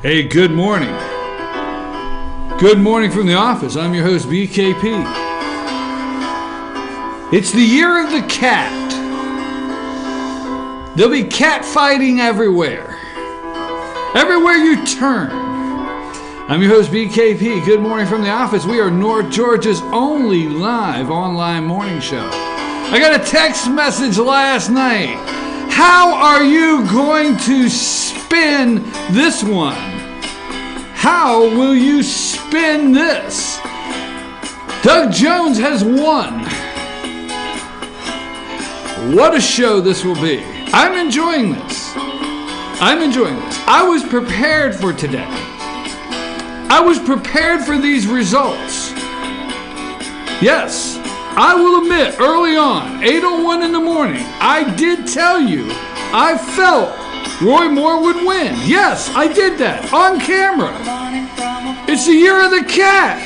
Hey, good morning. Good morning from the office. I'm your host, BKP. It's the year of the cat. There'll be cat fighting everywhere. Everywhere you turn. I'm your host, BKP. Good morning from the office. We are North Georgia's only live online morning show. I got a text message last night. How are you going to spin this one? How will you spin this? Doug Jones has won. What a show this will be. I'm enjoying this. I was prepared for today. I was prepared for these results. Yes, I will admit, early on, 8:01 in the morning, I did tell you I felt Roy Moore would win. Yes, I did that on camera. It's the year of the cat.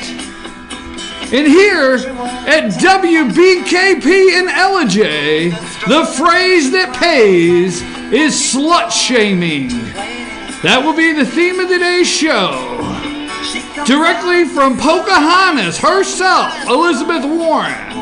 And here at WBKP and LJ, the phrase that pays is slut shaming. That will be the theme of today's show. Directly from Pocahontas herself, Elizabeth Warren.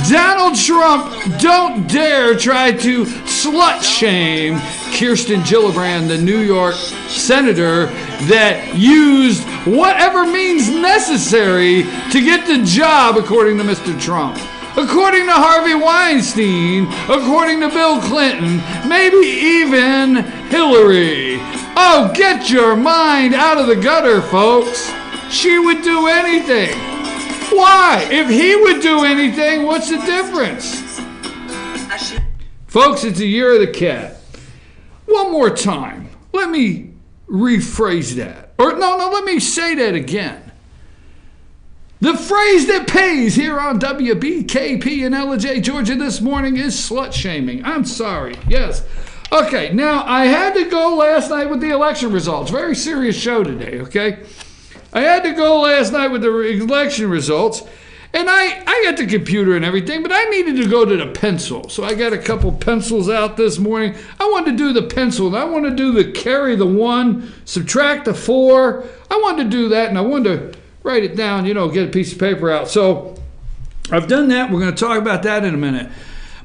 Donald Trump, don't dare try to slut shame Kirsten Gillibrand, the New York Senator that used whatever means necessary to get the job, according to Mr. Trump. According to Harvey Weinstein, according to Bill Clinton, maybe even Hillary. Oh, get your mind out of the gutter, folks. She would do anything. Why? If he would do anything, what's the difference? Folks, it's the year of the cat. One more time. Let me rephrase that. Or no, let me say that again. The phrase that pays here on WBKP and LJ Georgia this morning is slut shaming. I'm sorry. Yes. Okay, now I had to go last night with the election results. Very serious show today, okay? I had to go last night with the election results, and I got the computer and everything, but I needed to go to the pencil. So I got a couple pencils out this morning. I wanted to do the pencil, and I want to do the carry the 1, subtract the 4. I wanted to do that, and I wanted to write it down, get a piece of paper out. So I've done that. We're going to talk about that in a minute.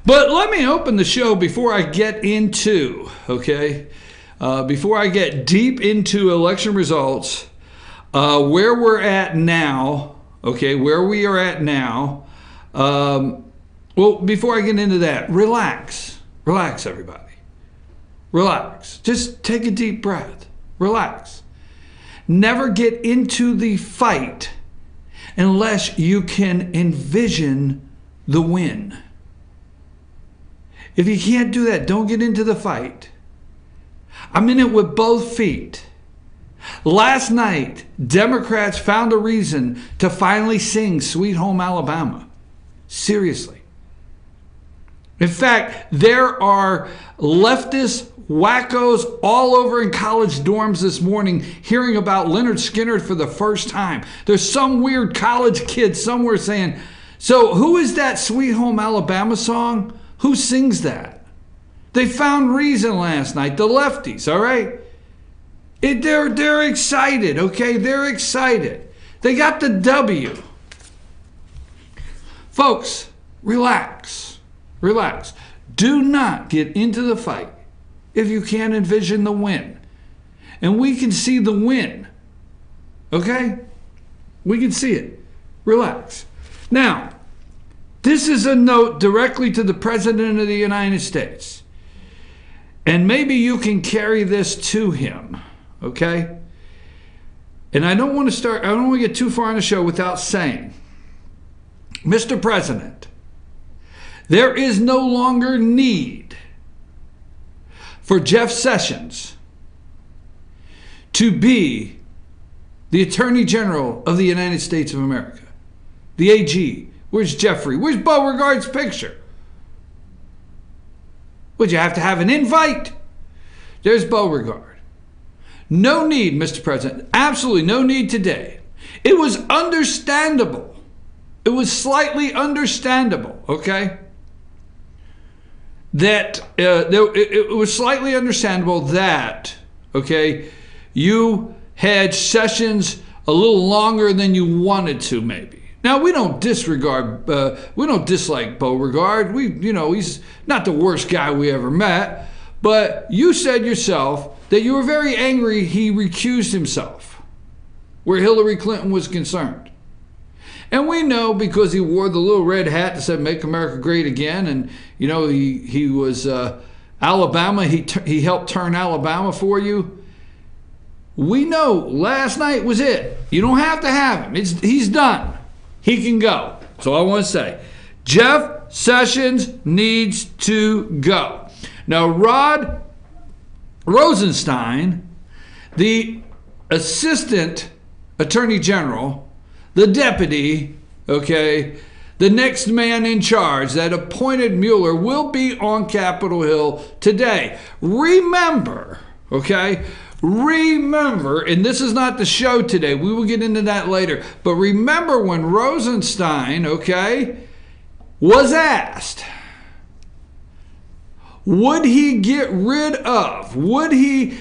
But let me open the show before I get into, before I get deep into election results, where we're at now, where we are at now. Well, before I get into that, relax, everybody. Relax. Just take a deep breath. Relax. Never get into the fight unless you can envision the win. If you can't do that, don't get into the fight. I'm in it with both feet. Last night, Democrats found a reason to finally sing Sweet Home Alabama. Seriously. In fact, there are leftist wackos all over in college dorms this morning hearing about Leonard Skinner for the first time. There's some weird college kid somewhere saying, so who is that Sweet Home Alabama song? Who sings that? They found reason last night, the lefties, all right? They're excited, okay? They're excited. They got the W. Folks, relax. Relax. Do not get into the fight if you can't envision the win. And we can see the win, okay? We can see it. Relax. Now, this is a note directly to the President of the United States. And maybe you can carry this to him, okay? And I don't want to get too far on the show without saying, Mr. President, there is no longer need for Jeff Sessions to be the Attorney General of the United States of America, the AG. Where's Jeffrey? Where's Beauregard's picture? Would you have to have an invite? There's Beauregard. No need, Mr. President. Absolutely no need today. It was understandable. It was slightly understandable, okay? that it was slightly understandable that, okay, you had sessions a little longer than you wanted to, maybe. Now, we don't dislike Beauregard. He's not the worst guy we ever met. But you said yourself that you were very angry he recused himself where Hillary Clinton was concerned. And we know because he wore the little red hat that said "Make America Great Again," and he was Alabama. He helped turn Alabama for you. We know last night was it. You don't have to have him. He's done. He can go. So I want to say, Jeff Sessions needs to go. Now, Rod Rosenstein, the Assistant Attorney General, the deputy, okay, the next man in charge that appointed Mueller, will be on Capitol Hill today. Remember, okay, and this is not the show today, we will get into that later, but remember when Rosenstein, okay, was asked, would he get rid of, would he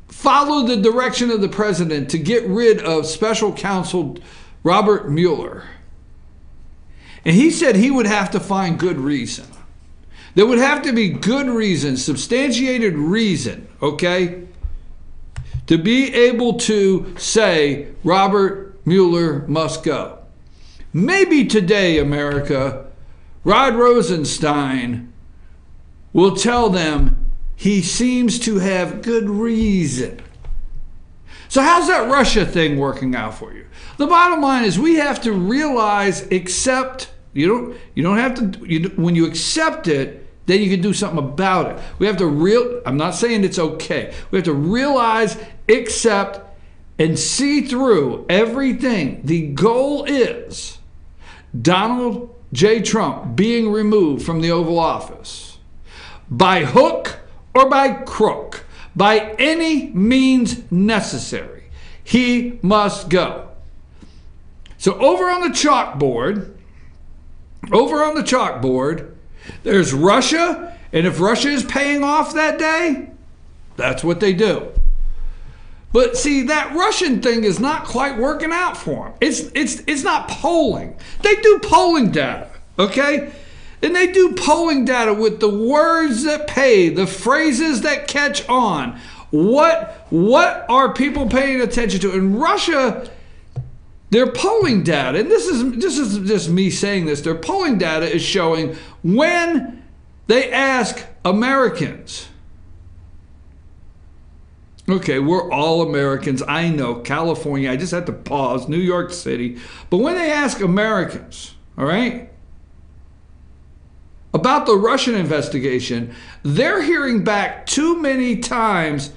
follow the direction of the president to get rid of special counsel Robert Mueller? And he said he would have to find good reason. There would have to be good reason, substantiated reason, okay, to be able to say Robert Mueller must go. Maybe today, America, Rod Rosenstein will tell them he seems to have good reason. So how's that Russia thing working out for you? The bottom line is we have to realize, accept. You don't have to. When you accept it, then you can do something about it. We have to I'm not saying it's okay. We have to realize, accept, and see through everything. The goal is Donald J. Trump being removed from the Oval Office by hook or by crook, by any means necessary. He must go. So over on the chalkboard, there's Russia, and if Russia is paying off that day, that's what they do. But see, that Russian thing is not quite working out for them. It's not polling. They do polling data, okay? And they do polling data with the words that pay, the phrases that catch on. What are people paying attention to? In Russia, their polling data, and this is just me saying this, their polling data is showing when they ask Americans, okay, we're all Americans, I know, California, I just had to pause, New York City, but when they ask Americans, all right, about the Russian investigation, they're hearing back too many times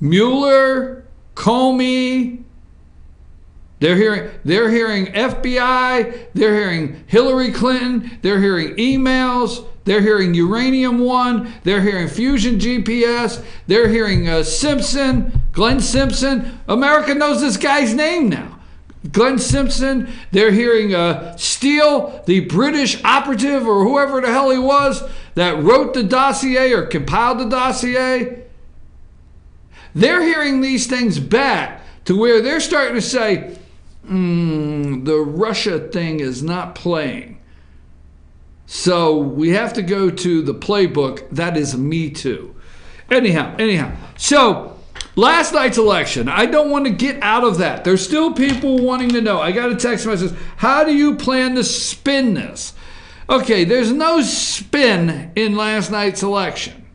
Mueller, Comey. They're hearing FBI, they're hearing Hillary Clinton, they're hearing emails, they're hearing Uranium One, they're hearing Fusion GPS, they're hearing Glenn Simpson. America knows this guy's name now. Glenn Simpson, they're hearing Steele, the British operative or whoever the hell he was that wrote the dossier or compiled the dossier. They're hearing these things back to where they're starting to say, the Russia thing is not playing. So we have to go to the playbook. That is Me Too. Anyhow. So last night's election, I don't want to get out of that. There's still people wanting to know. I got a text message. How do you plan to spin this? Okay, there's no spin in last night's election.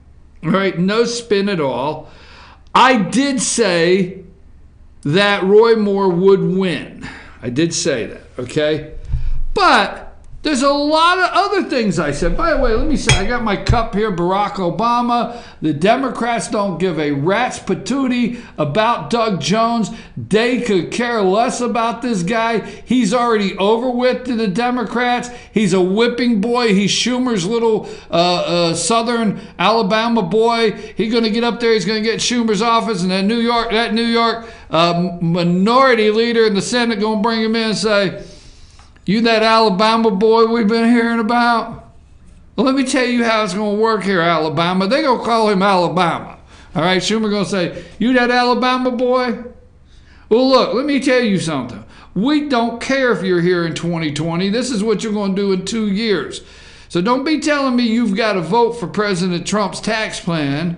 All right, no spin at all. I did say that Roy Moore would win. I did say that, okay? But there's a lot of other things I said. By the way, let me say, I got my cup here, Barack Obama. The Democrats don't give a rat's patootie about Doug Jones. They could care less about this guy. He's already over with to the Democrats. He's a whipping boy. He's Schumer's little southern Alabama boy. He's going to get up there. He's going to get Schumer's office, and that New York minority leader in the Senate going to bring him in and say, "You that Alabama boy we've been hearing about? Well, let me tell you how it's going to work here, Alabama. They're going to call him Alabama. All right, Schumer going to say, you that Alabama boy? Well, look, let me tell you something. We don't care if you're here in 2020. This is what you're going to do in 2 years. So don't be telling me you've got to vote for President Trump's tax plan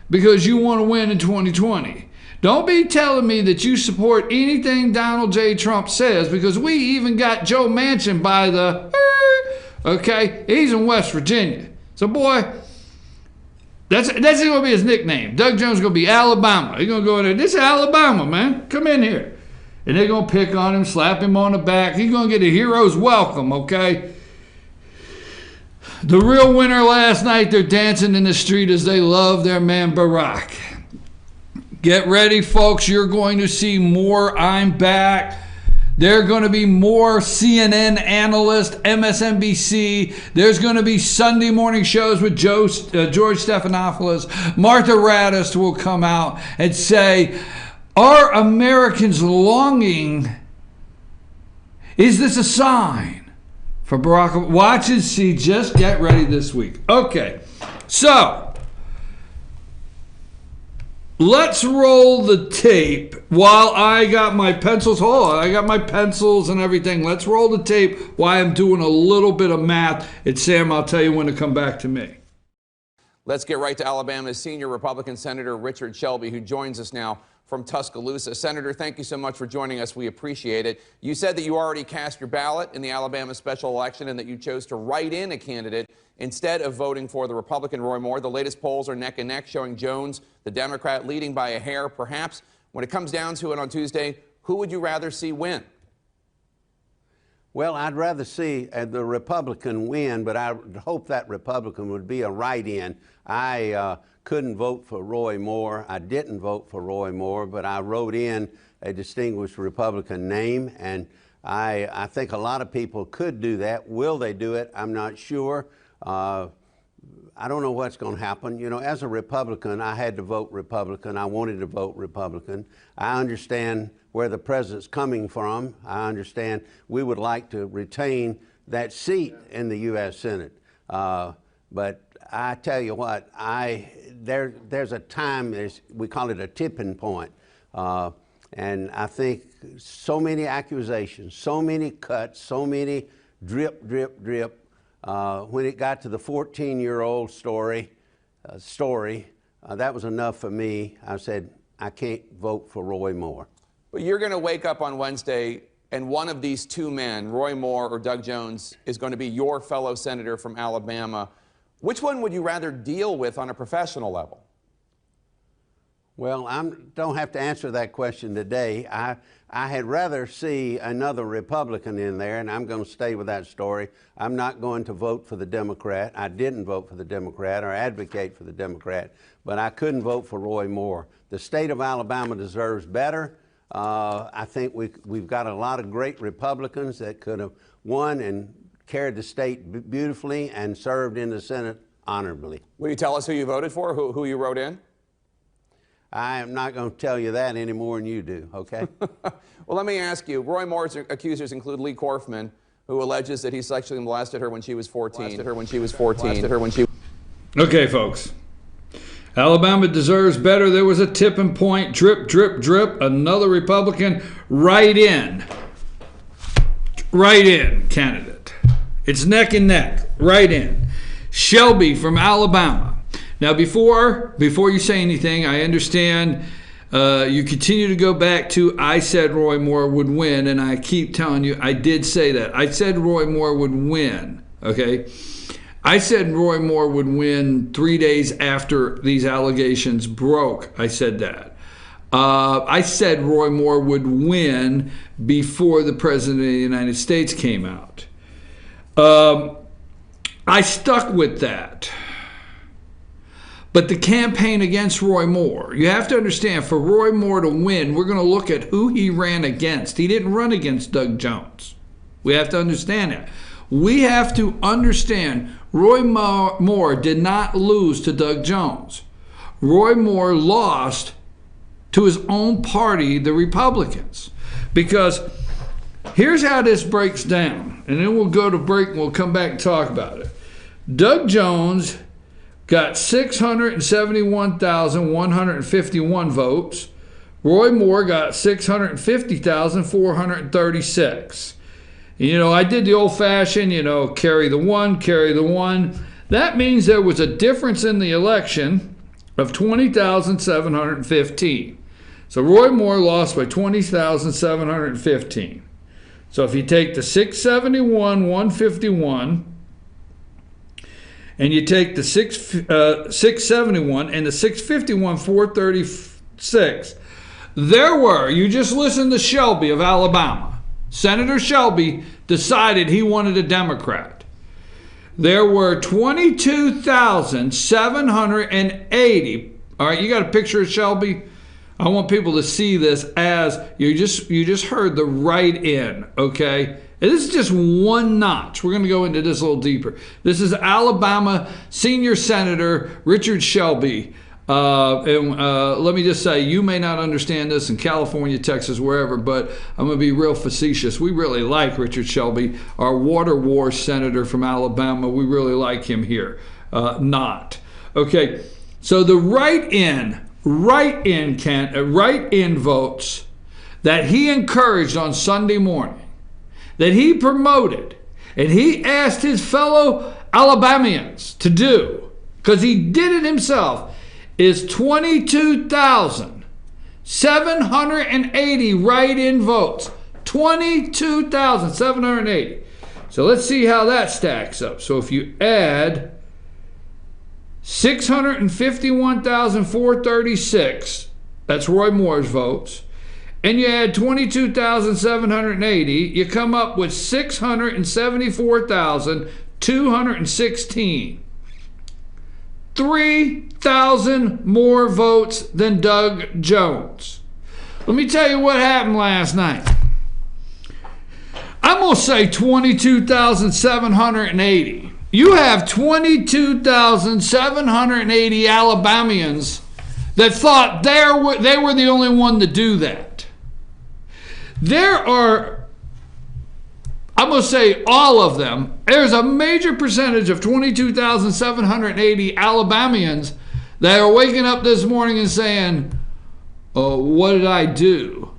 because you want to win in 2020. Don't be telling me that you support anything Donald J. Trump says, because we even got Joe Manchin by the, okay, he's in West Virginia. So, boy, that's going to be his nickname. Doug Jones is going to be Alabama. He's going to go in there, this is Alabama, man. Come in here. And they're going to pick on him, slap him on the back. He's going to get a hero's welcome, okay? The real winner last night, they're dancing in the street as they love their man Barack. Get ready, folks. You're going to see more I'm Back. There are going to be more CNN analysts, MSNBC. There's going to be Sunday morning shows with George Stephanopoulos. Martha Raddatz will come out and say, are Americans longing? Is this a sign for Barack Obama? Watch and see. Just get ready this week. Okay, so let's roll the tape while I got my pencils. Hold on, I got my pencils and everything. Let's roll the tape while I'm doing a little bit of math. And Sam, I'll tell you when to come back to me. Let's get right to Alabama's senior Republican Senator Richard Shelby, who joins us now from Tuscaloosa. Senator, thank you so much for joining us. We appreciate it. You said that you already cast your ballot in the Alabama special election and that you chose to write in a candidate instead of voting for the Republican Roy Moore. The latest polls are neck and neck, showing Jones, the Democrat, leading by a hair. Perhaps when it comes down to it on Tuesday, who would you rather see win? Well, I'd rather see the Republican win, but I hope that Republican would be a write-in. I couldn't vote for Roy Moore. I didn't vote for Roy Moore, but I wrote in a distinguished Republican name, and I think a lot of people could do that. Will they do it? I'm not sure. I don't know what's going to happen. You know, as a Republican, I had to vote Republican. I wanted to vote Republican. I understand where the president's coming from. I understand we would like to retain that seat in the U.S. Senate. But I tell you what, there's a time, we call it a tipping point. And I think so many accusations, so many cuts, so many drip, drip, drip. When it got to the 14-year-old story, that was enough for me. I said, I can't vote for Roy Moore. But you're going to wake up on Wednesday, and one of these two men, Roy Moore or Doug Jones, is going to be your fellow senator from Alabama. Which one would you rather deal with on a professional level? Well, I don't have to answer that question today. I had rather see another Republican in there, and I'm going to stay with that story. I'm not going to vote for the Democrat. I didn't vote for the Democrat or advocate for the Democrat, but I couldn't vote for Roy Moore. The state of Alabama deserves better. I think we've got a lot of great Republicans that could have won and carried the state beautifully and served in the Senate honorably. Will you tell us who you voted for, who you wrote in? I am not going to tell you that any more than you do, okay? Well, let me ask you, Roy Moore's accusers include Lee Korfman, who alleges that he sexually molested her when she was 14. Okay, folks. Alabama deserves better. There was a tipping point. Drip, drip, drip. Another Republican. Write-in candidate. It's neck and neck. Write-in. Shelby from Alabama. Now, before you say anything, I understand you continue to go back to I said Roy Moore would win, and I keep telling you I did say that. I said Roy Moore would win, okay? I said Roy Moore would win 3 days after these allegations broke. I said that. I said Roy Moore would win before the President of the United States came out. I stuck with that. But the campaign against Roy Moore, you have to understand, for Roy Moore to win, we're going to look at who he ran against. He didn't run against Doug Jones. We have to understand that. We have to understand Roy Moore did not lose to Doug Jones. Roy Moore lost to his own party, the Republicans. Because here's how this breaks down, and then we'll go to break and we'll come back and talk about it. Doug Jones got 671,151 votes. Roy Moore got 650,436. You know, I did the old-fashioned, carry the one, carry the one. That means there was a difference in the election of 20,715. So Roy Moore lost by 20,715. So if you take the 671, 151, and you take the 671 and the 651, 436, there were, you just listened to Shelby of Alabama. Senator Shelby decided he wanted a Democrat. There were 22,780. All right, you got a picture of Shelby? I want people to see this as you just heard the write-in, okay? And this is just one notch. We're going to go into this a little deeper. This is Alabama Senior Senator Richard Shelby. Let me just say, you may not understand this in California, Texas, wherever, but I'm going to be real facetious. We really like Richard Shelby, our water war senator from Alabama. We really like him here. Okay, so the write-in votes that he encouraged on Sunday morning, that he promoted, and he asked his fellow Alabamians to do, because he did it himself, is 22,780 write-in votes. 22,780. So let's see how that stacks up. So if you add 651,436, that's Roy Moore's votes, and you add 22,780, you come up with 674,216. 3,000 more votes than Doug Jones. Let me tell you what happened last night. I'm going to say 22,780. You have 22,780 Alabamians that thought they were the only one to do that. There are, I'm going to say all of them. There's a major percentage of 22,780 Alabamians that are waking up this morning and saying, oh, what did I do?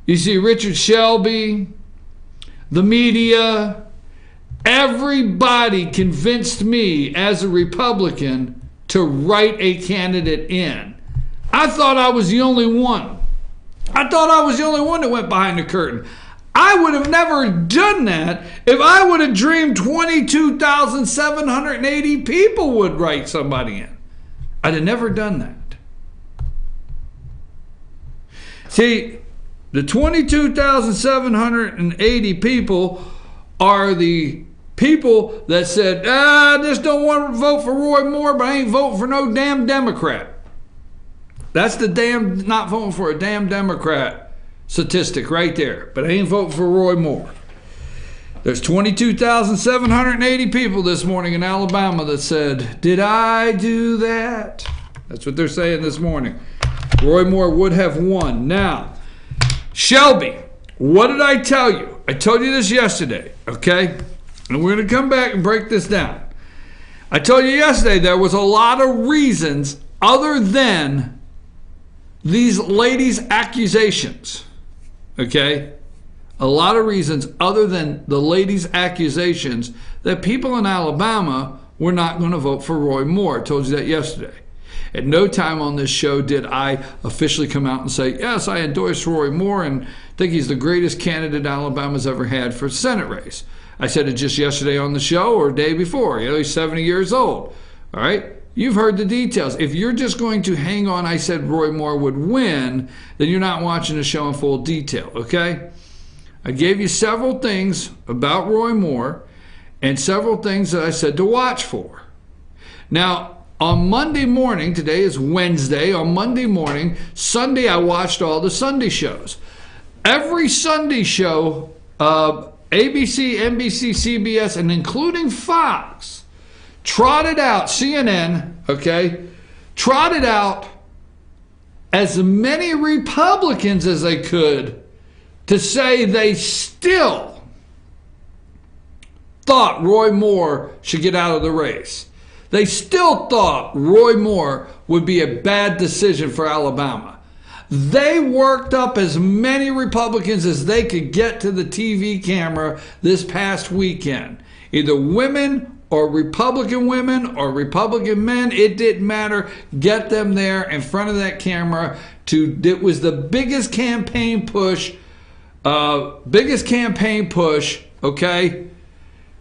You see, Richard Shelby, the media, everybody convinced me as a Republican to write a candidate in. I thought I was the only one. I thought I was the only one that went behind the curtain. I would have never done that if I would have dreamed 22,780 people would write somebody in. I'd have never done that. See, the 22,780 people are the people that said, I just don't want to vote for Roy Moore, but I ain't voting for no damn Democrat. That's the damn not voting for a damn Democrat statistic right there, but I ain't voting for Roy Moore. There's 22,780 people this morning in Alabama that said, did I do that? That's what they're saying this morning. Roy Moore would have won. Now, Shelby, what did I tell you? I told you this yesterday, okay? And we're going to come back and break this down. I told you yesterday there was a lot of reasons other than these ladies' accusations. Okay? A lot of reasons other than the ladies' accusations that people in Alabama were not going to vote for Roy Moore. I told you that yesterday. At no time on this show did I officially come out and say, yes, I endorse Roy Moore and think he's the greatest candidate Alabama's ever had for a Senate race. I said it just yesterday on the show or day before. He's 70 years old. All right? You've heard the details. If you're just going to hang on, I said Roy Moore would win, then you're not watching the show in full detail, okay? I gave you several things about Roy Moore and several things that I said to watch for. Now, on Monday morning, today is Wednesday, on Monday morning, Sunday I watched all the Sunday shows. Every Sunday show, ABC, NBC, CBS, and including Fox, trotted out, CNN, okay, trotted out as many Republicans as they could to say they still thought Roy Moore should get out of the race. They still thought Roy Moore would be a bad decision for Alabama. They worked up as many Republicans as they could get to the TV camera this past weekend. Either women or Republican women or Republican men, it didn't matter. Get them there in front of that camera. It was the biggest campaign push, okay,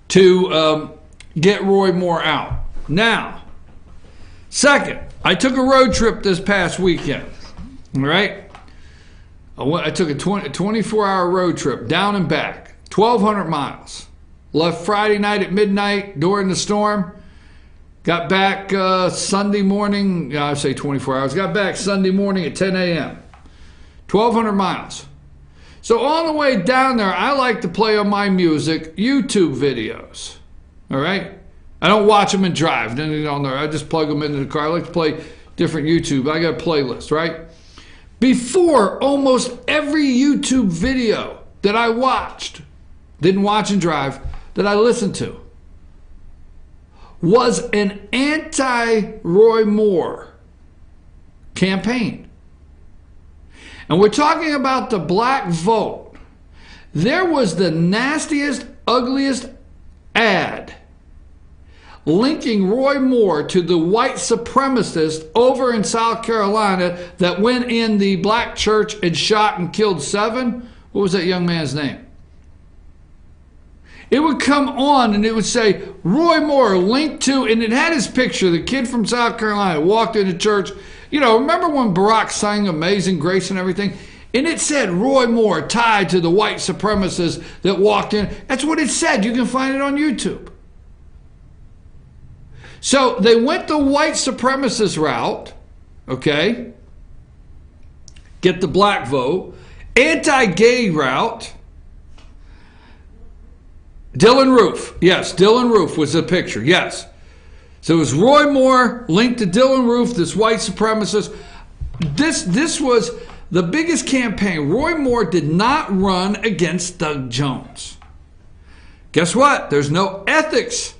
to get Roy Moore out. Now, second, I took a road trip this past weekend, all right? I took a 24-hour road trip down and back, 1,200 miles. Left Friday night at midnight during the storm. Got back Sunday morning, I say 24 hours, got back Sunday morning at 10 a.m. 1,200 miles. So on the way down there, I like to play on my music YouTube videos, all right? I don't watch them and drive. I just plug them into the car. I like to play different YouTube. I got a playlist, right? Before, almost every YouTube video that I watched, didn't watch and drive, that I listened to, was an anti-Roy Moore campaign. And we're talking about the black vote. There was the nastiest, ugliest ad linking Roy Moore to the white supremacist over in South Carolina that went in the black church and shot and killed 7. What was that young man's name? It would come on and it would say, Roy Moore linked to, and it had his picture, the kid from South Carolina walked into church. You know, remember when Barack sang Amazing Grace and everything? And it said Roy Moore tied to the white supremacists that walked in. That's what it said. You can find it on YouTube. So they went the white supremacist route, okay? Get the black vote. Anti-gay route. Dylan Roof. Yes, Dylan Roof was the picture. Yes. So it was Roy Moore linked to Dylan Roof, this white supremacist. This was the biggest campaign. Roy Moore did not run against Doug Jones. Guess what? There's no ethics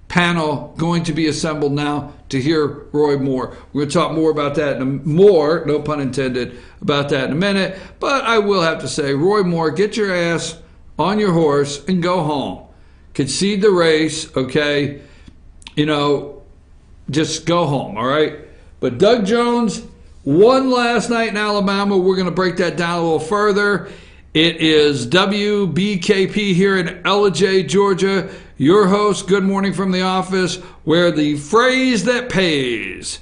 panel going to be assembled now to hear Roy Moore. We're going to talk more about that no pun intended, about that in a minute. But I will have to say, Roy Moore, get your ass on your horse and go home. Concede the race, okay? You know, just go home, all right? But Doug Jones won last night in Alabama. We're going to break that down a little further. It is WBKP here in Ellijay, Georgia. Your host, Good Morning from the Office, where the phrase that pays,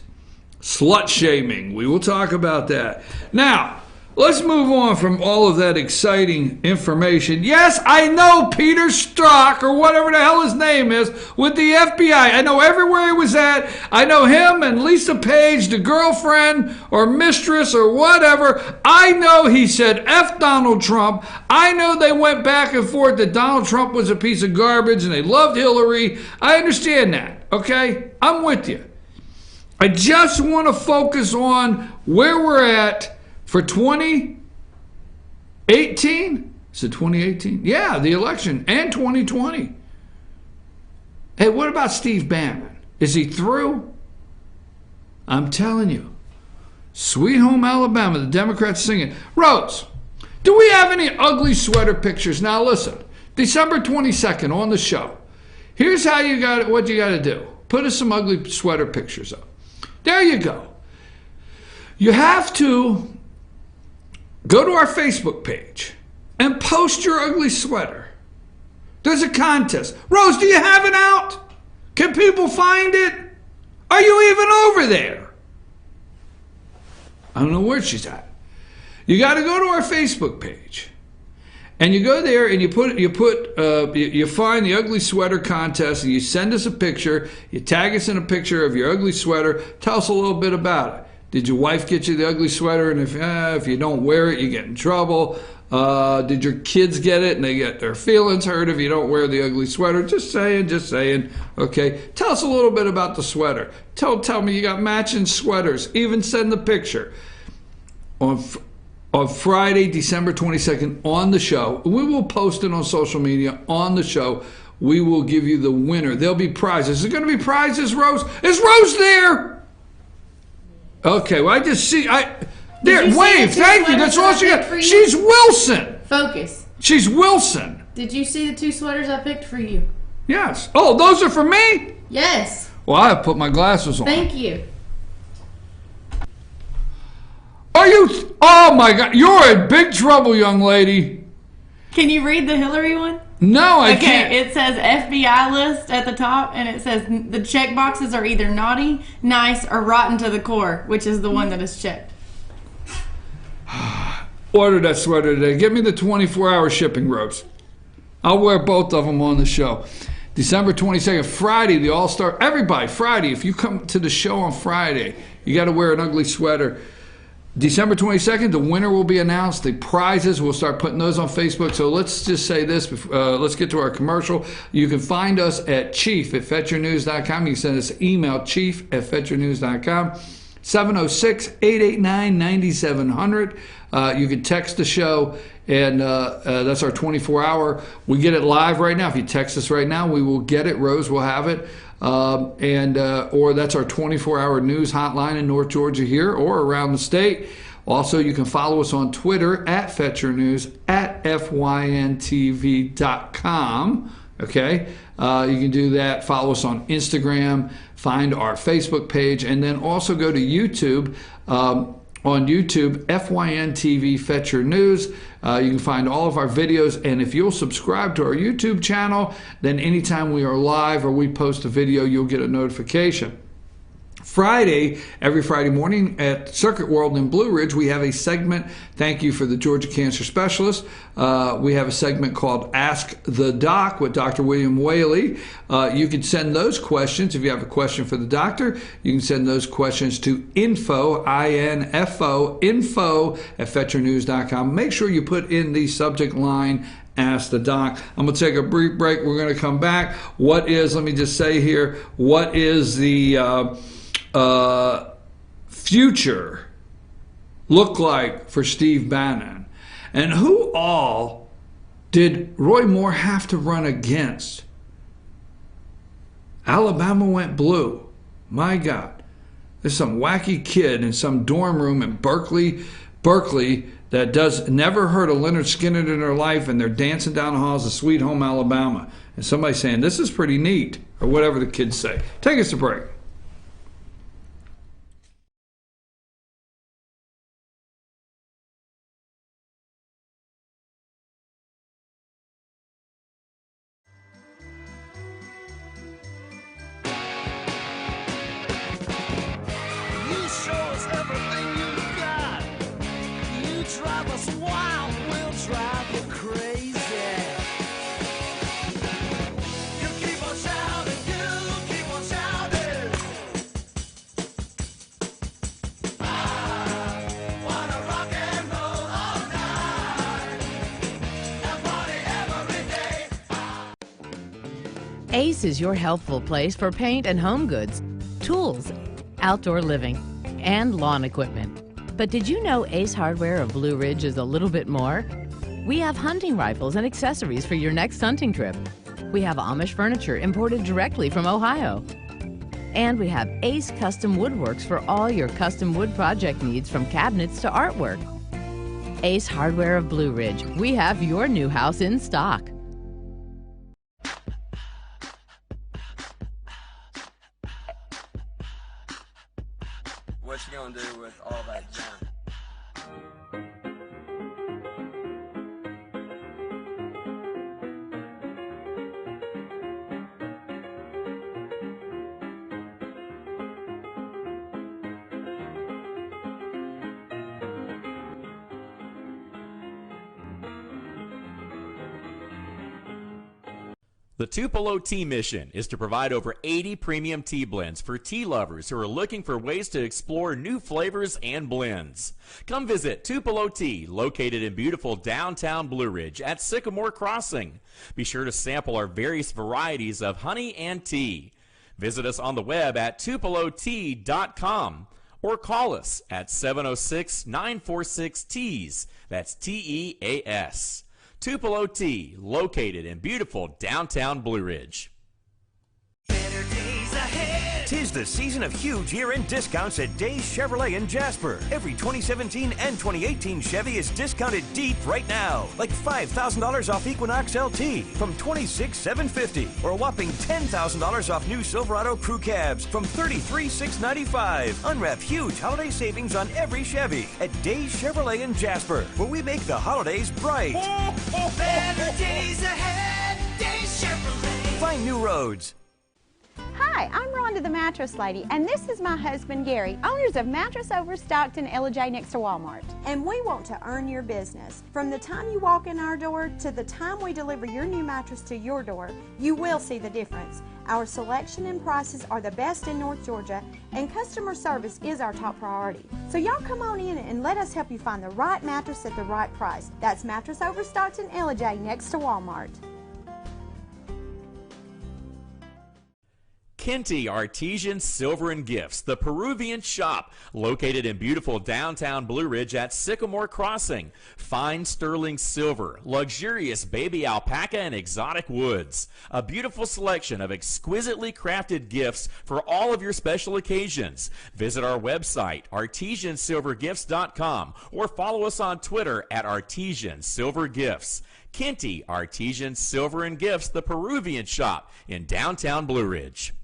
slut shaming. We will talk about that. Now, let's move on from all of that exciting information. Yes, I know Peter Strzok, or whatever the hell his name is, with the FBI. I know everywhere he was at. I know him and Lisa Page, the girlfriend or mistress or whatever. I know he said F Donald Trump. I know they went back and forth that Donald Trump was a piece of garbage and they loved Hillary. I understand that, okay? I'm with you. I just want to focus on where we're at for 2018? Is it 2018? Yeah, the election, and 2020. Hey, what about Steve Bannon? Is he through? I'm telling you. Sweet Home Alabama, the Democrats singing. Rose, do we have any ugly sweater pictures? Now listen, December 22nd on the show. Here's how you got it, what you got to do. Put us some ugly sweater pictures up. There you go. You have to go to our Facebook page and post your ugly sweater. There's a contest. Rose, do you have it out? Can people find it? Are you even over there? I don't know where she's at. You got to go to our Facebook page. And you go there and you find the ugly sweater contest and you send us a picture. You tag us in a picture of your ugly sweater. Tell us a little bit about it. Did your wife get you the ugly sweater? And if you don't wear it, you get in trouble. Did your kids get it and they get their feelings hurt if you don't wear the ugly sweater? Just saying. Okay. Tell us a little bit about the sweater. Tell me you got matching sweaters. Even send the picture. On Friday, December 22nd, on the show, we will post it on social media on the show. we will give you the winner. There'll be prizes. Is there going to be prizes, Rose? Is Rose there? Okay, well, I just see. There, wave. Thank you. That's all she got. She's Wilson. Focus. She's Wilson. Did you see the 2 sweaters I picked for you? Yes. Oh, those are for me? Yes. Well, I have put my glasses on. Thank you. Are you? Oh, my God. You're in big trouble, young lady. Can you read the Hillary one? No, I can't. Okay, it says FBI list at the top, and it says the check boxes are either naughty, nice, or rotten to the core, which is the one that is checked. Order that sweater today. Give me the 24-hour shipping, Rose. I'll wear both of them on the show. December 22nd, Friday, the All-Star. Everybody, Friday, if you come to the show on Friday, you got to wear an ugly sweater. December 22nd, the winner will be announced. The prizes, we'll start putting those on Facebook. So let's just say this. Let's get to our commercial. You can find us at chief@fetchernews.com. You can send us an email, chief@fetchernews.com. 706-889-9700. You can text the show, and that's our 24-hour. We get it live right now. If you text us right now, we will get it. Rose will have it. Or that's our 24-hour news hotline in North Georgia here or around the state. Also, you can follow us on Twitter at Fetcher News, at FYNTV.com. Okay, you can do that. Follow us on Instagram, find our Facebook page, and then also go to YouTube. On YouTube, FYNTV Fetcher News. You can find all of our videos, and if you'll subscribe to our YouTube channel, then anytime we are live or we post a video, you'll get a notification. Friday, every Friday morning at Circuit World in Blue Ridge, we have a segment. Thank you for the Georgia Cancer Specialist. We have a segment called Ask the Doc with Dr. William Whaley. You can send those questions. If you have a question for the doctor, you can send those questions to info @fetchernews.com. Make sure you put in the subject line, Ask the Doc. I'm going to take a brief break. We're going to come back. Let me just say here, what is the future look like for Steve Bannon? And who all did Roy Moore have to run against? Alabama went blue. My God. There's some wacky kid in some dorm room in Berkeley that never heard of Leonard Skinner in their life, and they're dancing down the halls of Sweet Home Alabama. And somebody's saying, this is pretty neat, or whatever the kids say. Take us a break. Ace is your healthful place for paint and home goods, tools, outdoor living, and lawn equipment. But did you know Ace Hardware of Blue Ridge is a little bit more? We have hunting rifles and accessories for your next hunting trip. We have Amish furniture imported directly from Ohio. And we have Ace Custom Woodworks for all your custom wood project needs, from cabinets to artwork. Ace Hardware of Blue Ridge. We have your new house in stock. What you gonna do with all that junk? The Tupelo Tea mission is to provide over 80 premium tea blends for tea lovers who are looking for ways to explore new flavors and blends. Come visit Tupelo Tea, located in beautiful downtown Blue Ridge at Sycamore Crossing. Be sure to sample our various varieties of honey and tea. Visit us on the web at tupelotea.com or call us at 706-946-TEAS. That's TEAS. Tupelo Tea, located in beautiful downtown Blue Ridge. Better days ahead. 'Tis the season of huge year-end discounts at Days Chevrolet in Jasper. Every 2017 and 2018 Chevy is discounted deep right now. Like $5,000 off Equinox LT from $26,750, or a whopping $10,000 off new Silverado Crew Cabs from $33,695. Unwrap huge holiday savings on every Chevy at Days Chevrolet in Jasper, where we make the holidays bright. Better days ahead, Days Chevrolet. Find new roads. Hi, I'm Rhonda the Mattress Lady, and this is my husband Gary, owners of Mattress Overstocked in LJ next to Walmart. And we want to earn your business. From the time you walk in our door to the time we deliver your new mattress to your door, you will see the difference. Our selection and prices are the best in North Georgia, and customer service is our top priority. So y'all come on in and let us help you find the right mattress at the right price. That's Mattress Overstocked in LJ next to Walmart. Kenty Artesian Silver and Gifts, the Peruvian shop, located in beautiful downtown Blue Ridge at Sycamore Crossing. Fine sterling silver, luxurious baby alpaca and exotic woods. A beautiful selection of exquisitely crafted gifts for all of your special occasions. Visit our website, artesiansilvergifts.com, or follow us on Twitter at Artesian Silver Gifts. Kenty Artesian Silver and Gifts, the Peruvian shop in downtown Blue Ridge.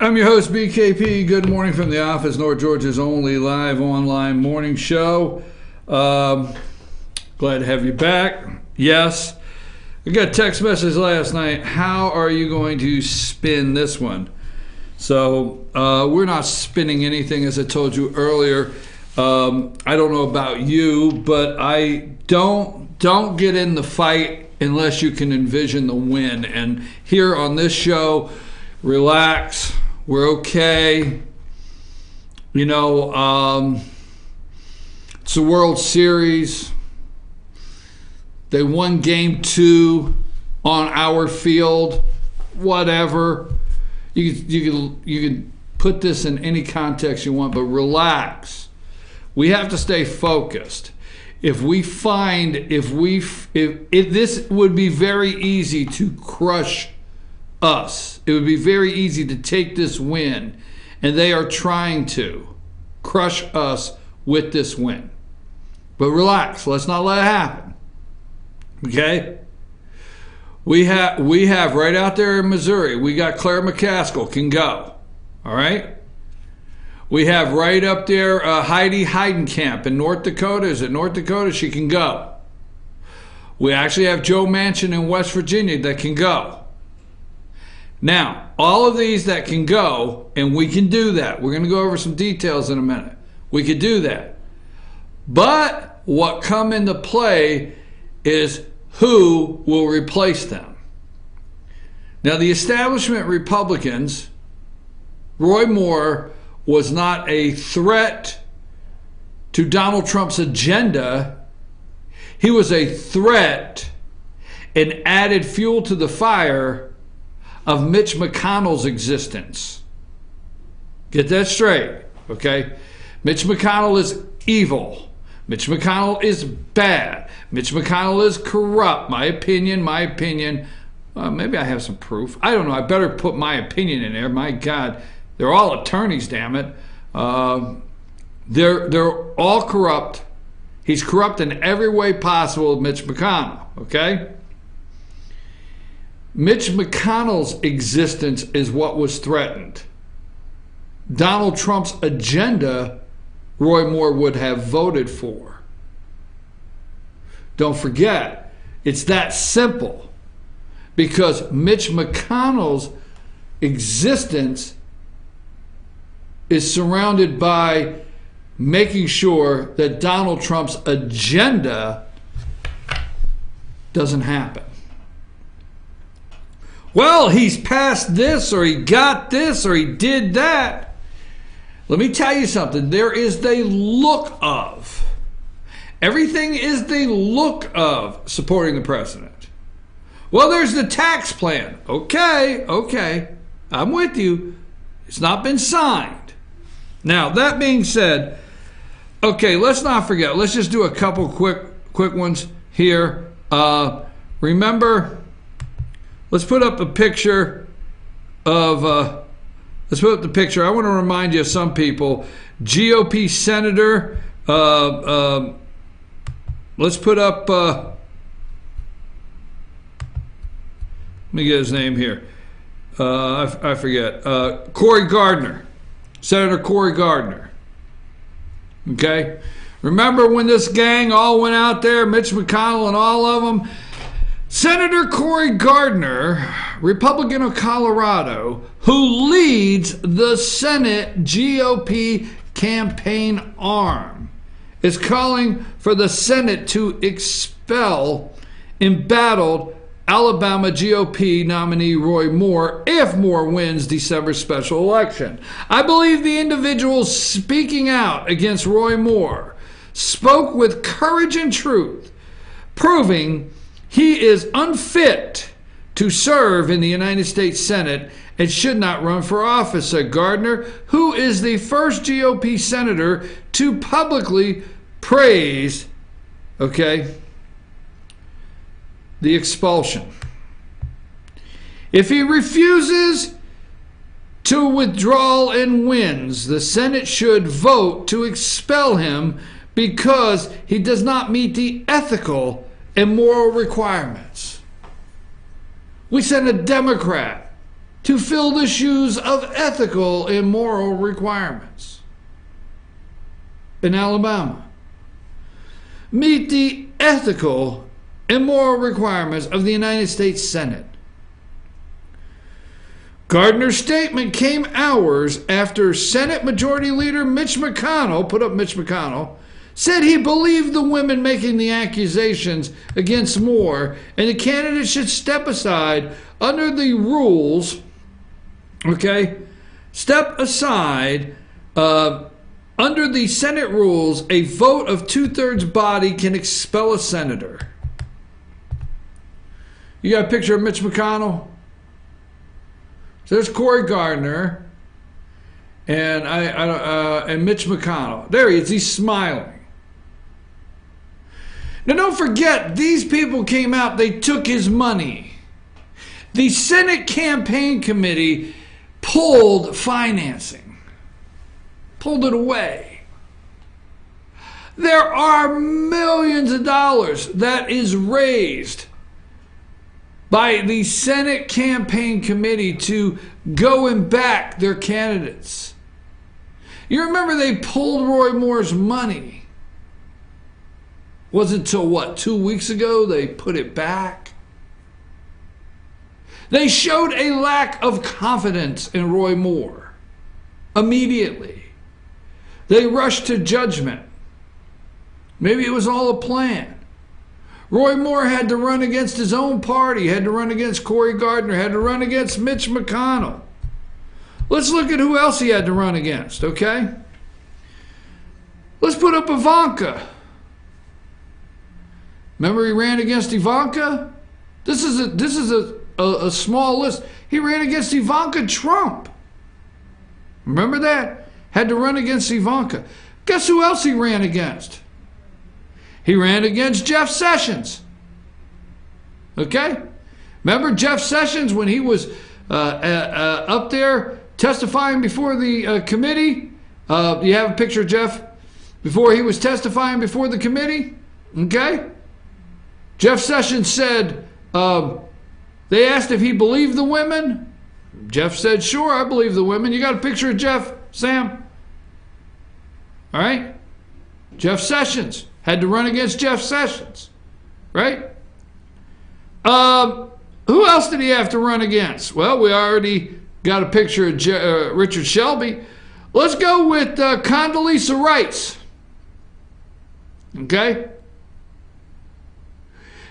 I'm your host, BKP. Good morning from the office, North Georgia's only live online morning show. Glad to have you back. Yes, I got a text message last night. How are you going to spin this one? So we're not spinning anything, as I told you earlier. I don't know about you, but I don't get in the fight unless you can envision the win. And here on this show, relax. We're okay. You know, it's the World Series. They won Game 2 on our field. Whatever. You can put this in any context you want, but relax. We have to stay focused. This would be very easy to crush us. It would be very easy to take this win, and they are trying to crush us with this win. But relax, let's not let it happen. Okay? We have right out there in Missouri, we got Claire McCaskill can go. All right? We have right up there Heidi Heidenkamp in North Dakota. Is it North Dakota? She can go. We actually have Joe Manchin in West Virginia that can go. Now, all of these that can go, and we can do that. We're going to go over some details in a minute. We could do that. But what come into play is who will replace them. Now, the establishment Republicans, Roy Moore was not a threat to Donald Trump's agenda. He was a threat and added fuel to the fire of Mitch McConnell's existence. Get that straight, okay? Mitch McConnell is evil. Mitch McConnell is bad. Mitch McConnell is corrupt. My opinion. Maybe I have some proof. I don't know. I better put my opinion in there. My God, they're all attorneys, damn it. They're all corrupt. He's corrupt in every way possible, Mitch McConnell, okay? Mitch McConnell's existence is what was threatened. Donald Trump's agenda, Roy Moore would have voted for. Don't forget, it's that simple, because Mitch McConnell's existence is surrounded by making sure that Donald Trump's agenda doesn't happen. Well, he's passed this, or he got this, or he did that. Let me tell you something. There is the look of. Everything is the look of supporting the president. Well, there's the tax plan. Okay. I'm with you. It's not been signed. Now, that being said, okay, let's not forget. Let's just do a couple quick ones here. Remember, let's put up a picture of, let's put up the picture. I want to remind you of some people. GOP Senator, let's put up, let me get his name here. I forget. Cory Gardner. Senator Cory Gardner. Okay? Remember when this gang all went out there, Mitch McConnell and all of them? Senator Cory Gardner, Republican of Colorado, who leads the Senate GOP campaign arm, is calling for the Senate to expel embattled Alabama GOP nominee Roy Moore if Moore wins December special election. I believe the individual speaking out against Roy Moore spoke with courage and truth, proving he is unfit to serve in the United States Senate and should not run for office, said Gardner, who is the first GOP senator to publicly praise, the expulsion. If he refuses to withdraw and wins, the Senate should vote to expel him because he does not meet the ethical and moral requirements. We sent a Democrat to fill the shoes of ethical and moral requirements in Alabama. Meet the ethical and moral requirements of the United States Senate. Gardner's statement came hours after Senate Majority Leader Mitch McConnell, put up Mitch McConnell, said he believed the women making the accusations against Moore and the candidate should step aside under the rules, step aside under the Senate rules. A vote of 2/3 body can expel a senator. You got a picture of Mitch McConnell? So there's Cory Gardner and Mitch McConnell. There he is. He's smiling. Now don't forget, these people came out. They took his money. The Senate Campaign Committee pulled financing, pulled it away. There are millions of dollars that is raised by the Senate Campaign Committee to go and back their candidates. You remember they pulled Roy Moore's money. Wasn't until 2 weeks ago they put it back. They showed a lack of confidence in Roy Moore immediately. They rushed to judgment. Maybe it was all a plan. Roy Moore had to run against his own party, had to run against Cory Gardner, had to run against Mitch McConnell. Let's look at who else he had to run against, okay? Let's put up Ivanka. Remember he ran against Ivanka? This is a small list. He ran against Ivanka Trump. Remember that? Had to run against Ivanka. Guess who else he ran against? He ran against Jeff Sessions. Okay? Remember Jeff Sessions when he was up there testifying before the committee You have a picture of Jeff before he was testifying before the committee? Okay? Jeff Sessions said, they asked if he believed the women. Jeff said, sure, I believe the women. You got a picture of Jeff, Sam? All right? Jeff Sessions had to run against Jeff Sessions, right? Who else did he have to run against? Well, we already got a picture of Richard Shelby. Let's go with Condoleezza Rice. Okay?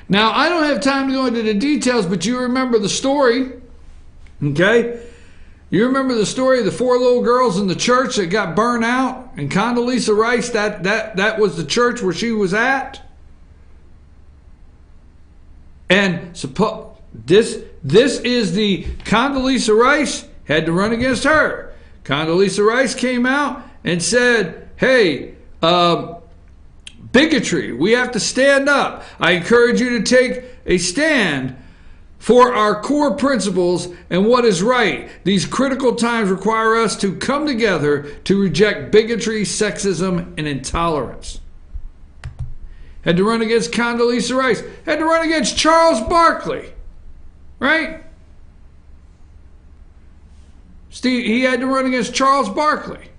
Now, I don't have time to go into the details, but you remember the story. Okay? You remember the story of the 4 little girls in the church that got burned out? And Condoleezza Rice, that was the church where she was at? And this is the Condoleezza Rice had to run against her. Condoleezza Rice came out and said, hey, bigotry, we have to stand up. I encourage you to take a stand for our core principles and what is right. These critical times require us to come together to reject bigotry, sexism, and intolerance. Had to run against Condoleezza Rice. Had to run against Charles Barkley. Right? Steve, he had to run against Charles Barkley.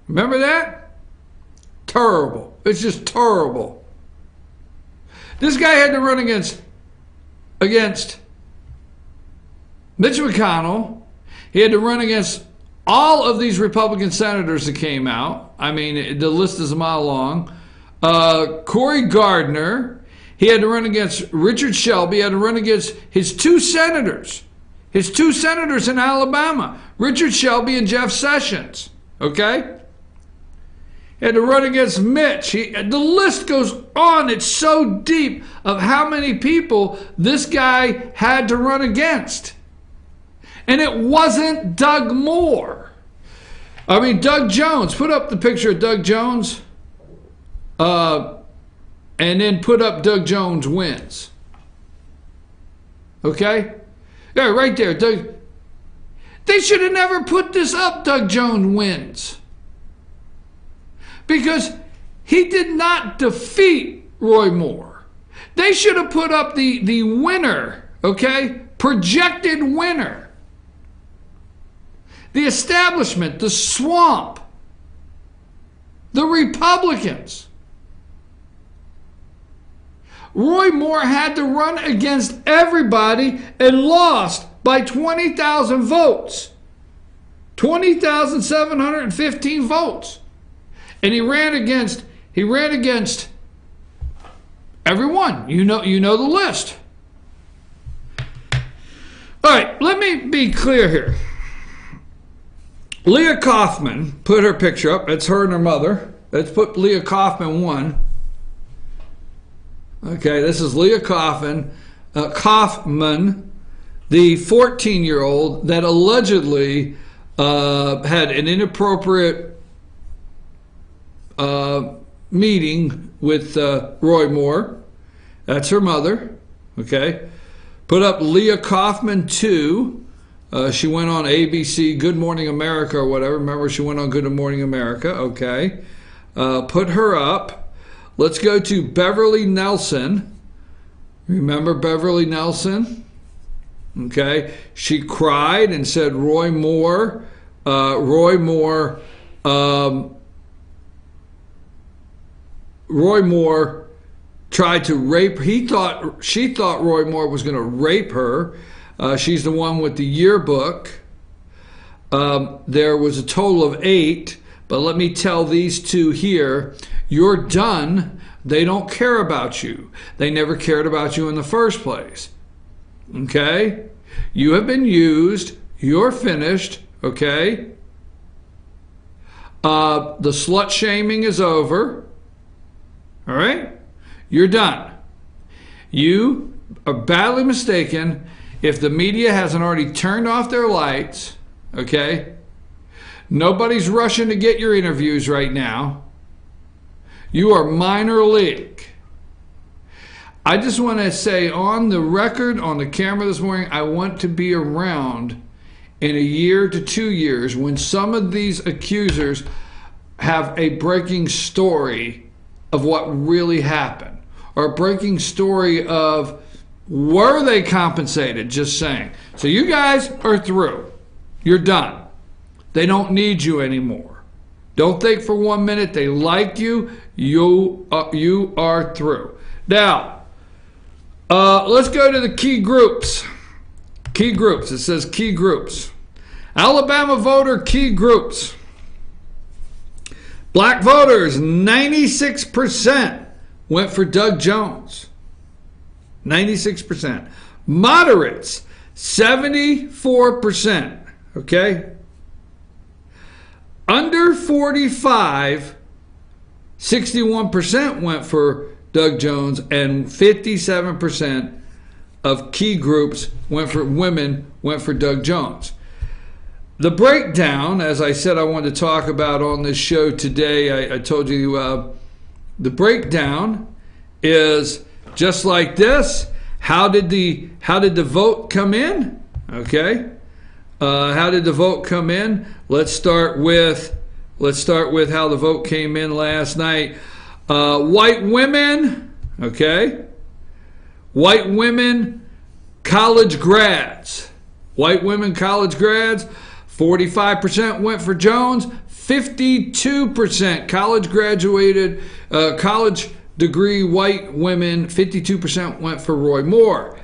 Remember that? Terrible. It's just terrible. This guy had to run against Mitch McConnell. He had to run against all of these Republican senators that came out. I mean, the list is a mile long. Cory Gardner. He had to run against Richard Shelby. He had to run against his 2 senators. His 2 senators in Alabama. Richard Shelby and Jeff Sessions. Okay? He had to run against Mitch. The list goes on. It's so deep of how many people this guy had to run against. And it wasn't Doug Moore. I mean, Doug Jones. Put up the picture of Doug Jones. And then put up Doug Jones wins. Okay? Yeah, right there. Doug. They should have never put this up, Doug Jones wins. Because he did not defeat Roy Moore. They should have put up the winner, okay? Projected winner. The establishment, the swamp, the Republicans. Roy Moore had to run against everybody and lost by 20,000 votes. 20,715 votes. And he ran against everyone. You know the list. All right, let me be clear here. Leah Kaufman put her picture up. That's her and her mother. Let's put Leah Kaufman 1. Okay, this is Leah Kaufman, the 14-year-old that allegedly had an inappropriate meeting with Roy Moore. That's her mother. Okay, put up Leah Kaufman 2. She went on ABC, Good Morning America or whatever. Remember, she went on Good Morning America. Okay, put her up. Let's go to Beverly Nelson. Remember Beverly Nelson? Okay. She cried and said Roy Moore tried to rape. She thought Roy Moore was going to rape her. She's the one with the yearbook. There was a total of 8, but let me tell these 2 here. You're done. They don't care about you. They never cared about you in the first place. Okay? You have been used. You're finished. Okay? The slut shaming is over. All right? You're done. You are badly mistaken if the media hasn't already turned off their lights. Okay? Nobody's rushing to get your interviews right now. You are minor league. I just want to say on the record, on the camera this morning, I want to be around in a year to 2 years when some of these accusers have a breaking story of what really happened, or a breaking story of were they compensated, just saying. So you guys are through. You're done. They don't need you anymore. Don't think for 1 minute they like you. You are through. Now, let's go to the key groups. Key groups. It says key groups. Alabama voter key groups. Black voters, 96% went for Doug Jones. 96%. Moderates, 74%. Okay? Under 45, 61% went for Doug Jones, and 57% of key groups went for Doug Jones. The breakdown, as I said I wanted to talk about on this show today, I told you the breakdown is just like this. How did the vote come in? Okay. How did the vote come in? Let's start with how the vote came in last night. White women, okay. White women, college grads. White women, college grads. 45% went for Jones. 52% college degree white women. 52% went for Roy Moore.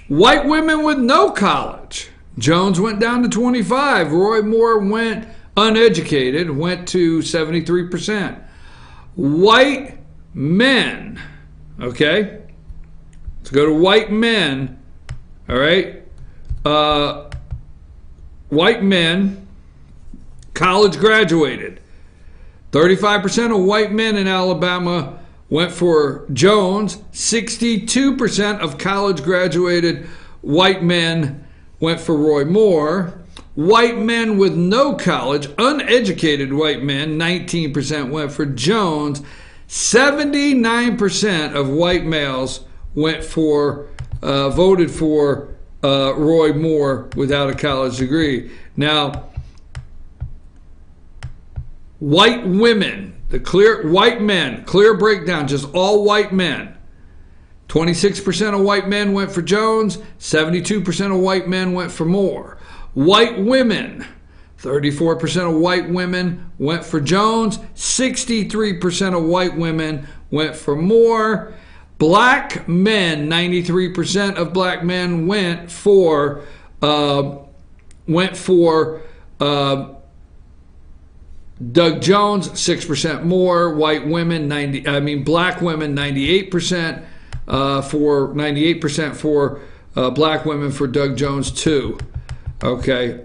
White women with no college. Jones went down to 25. Roy Moore went uneducated, went to 73%. White men, okay? Let's go to white men, all right? White men, college graduated. 35% of white men in Alabama went for Jones. 62% of college graduated white men went for Roy Moore. White men with no college, uneducated white men, 19% went for Jones. 79% of white males voted for Roy Moore without a college degree. Now, white women, clear breakdown, just all white men. 26% of white men went for Jones, 72% of white men went for Moore. White women, 34% of white women went for Jones, 63% of white women went for Moore. Black men, 93% of black men went for Doug Jones, 6% more. White women, black women, 98% for black women for Doug Jones too. Okay.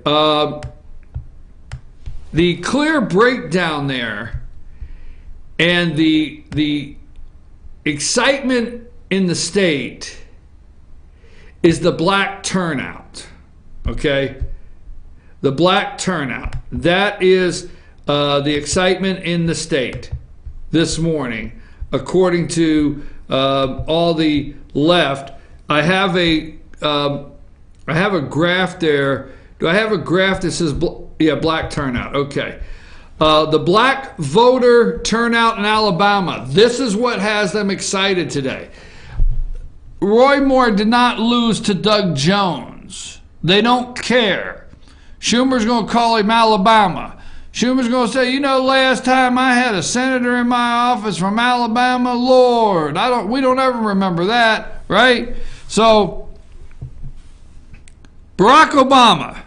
The clear breakdown there, and the excitement in the state is the black turnout. Okay? The black turnout. That is the excitement in the state this morning, according to all the left. I have a graph there. Do I have a graph that says black turnout? Okay. The black voter turnout in Alabama. This is what has them excited today. Roy Moore did not lose to Doug Jones. They don't care. Schumer's going to call him Alabama. Schumer's going to say, last time I had a senator in my office from Alabama, Lord, we don't ever remember that, right? So Barack Obama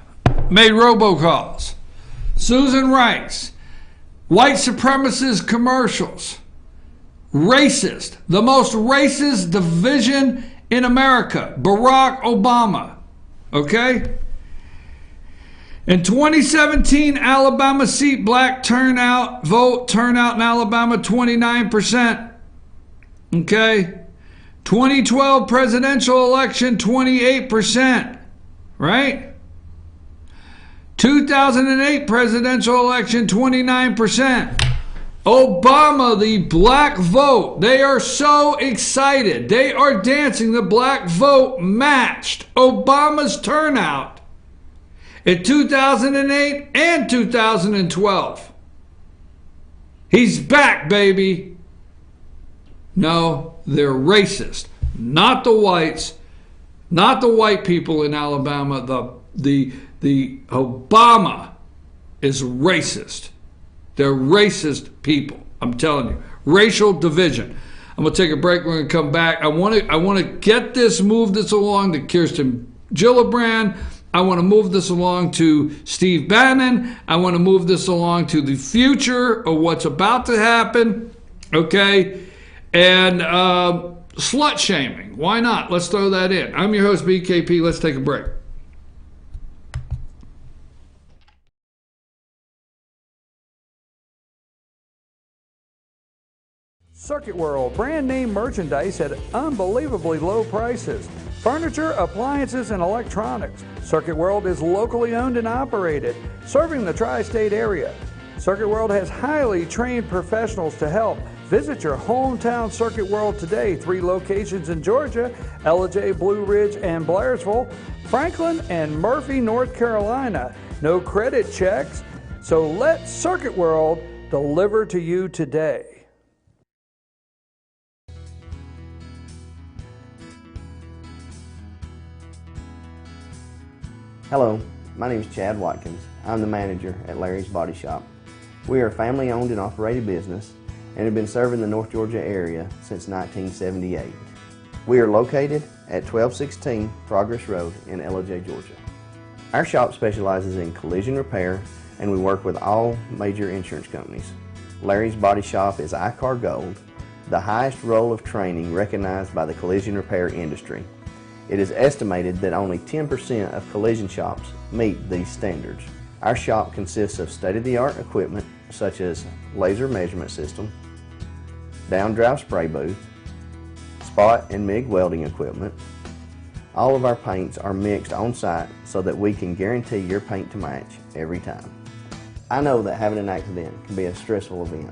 made robocalls. Susan Rice, white supremacist commercials, racist, the most racist division in America, Barack Obama, okay? In 2017, Alabama seat black vote turnout in Alabama, 29%, okay? 2012 presidential election, 28%, right? 2008 presidential election, 29%. Obama, the black vote, they are so excited. They are dancing. The black vote matched Obama's turnout. in 2008 and 2012. He's back, baby. No, they're racist. Not the whites, not the white people in Alabama. The Obama is racist. They're racist people. I'm telling you. Racial division. I'm gonna take a break. We're gonna come back. I want to move this along to Kirsten Gillibrand. I want to move this along to Steve Bannon. I want to move this along to the future of what's about to happen. Okay, and slut shaming. Why not? Let's throw that in. I'm your host BKP. Let's take a break. Circuit World, brand name merchandise at unbelievably low prices. Furniture, appliances, and electronics. Circuit World is locally owned and operated, serving the tri-state area. Circuit World has highly trained professionals to help. Visit your hometown Circuit World today. 3 locations in Georgia, Ellijay, Blue Ridge, and Blairsville, Franklin, and Murphy, North Carolina. No credit checks, so let Circuit World deliver to you today. Hello, my name is Chad Watkins. I'm the manager at Larry's Body Shop. We are a family-owned and operated business and have been serving the North Georgia area since 1978. We are located at 1216 Progress Road in Ellijay, Georgia. Our shop specializes in collision repair and we work with all major insurance companies. Larry's Body Shop is ICAR Gold, the highest role of training recognized by the collision repair industry. It is estimated that only 10% of collision shops meet these standards. Our shop consists of state-of-the-art equipment such as laser measurement system, down-drive spray booth, spot and MIG welding equipment. All of our paints are mixed on-site so that we can guarantee your paint to match every time. I know that having an accident can be a stressful event.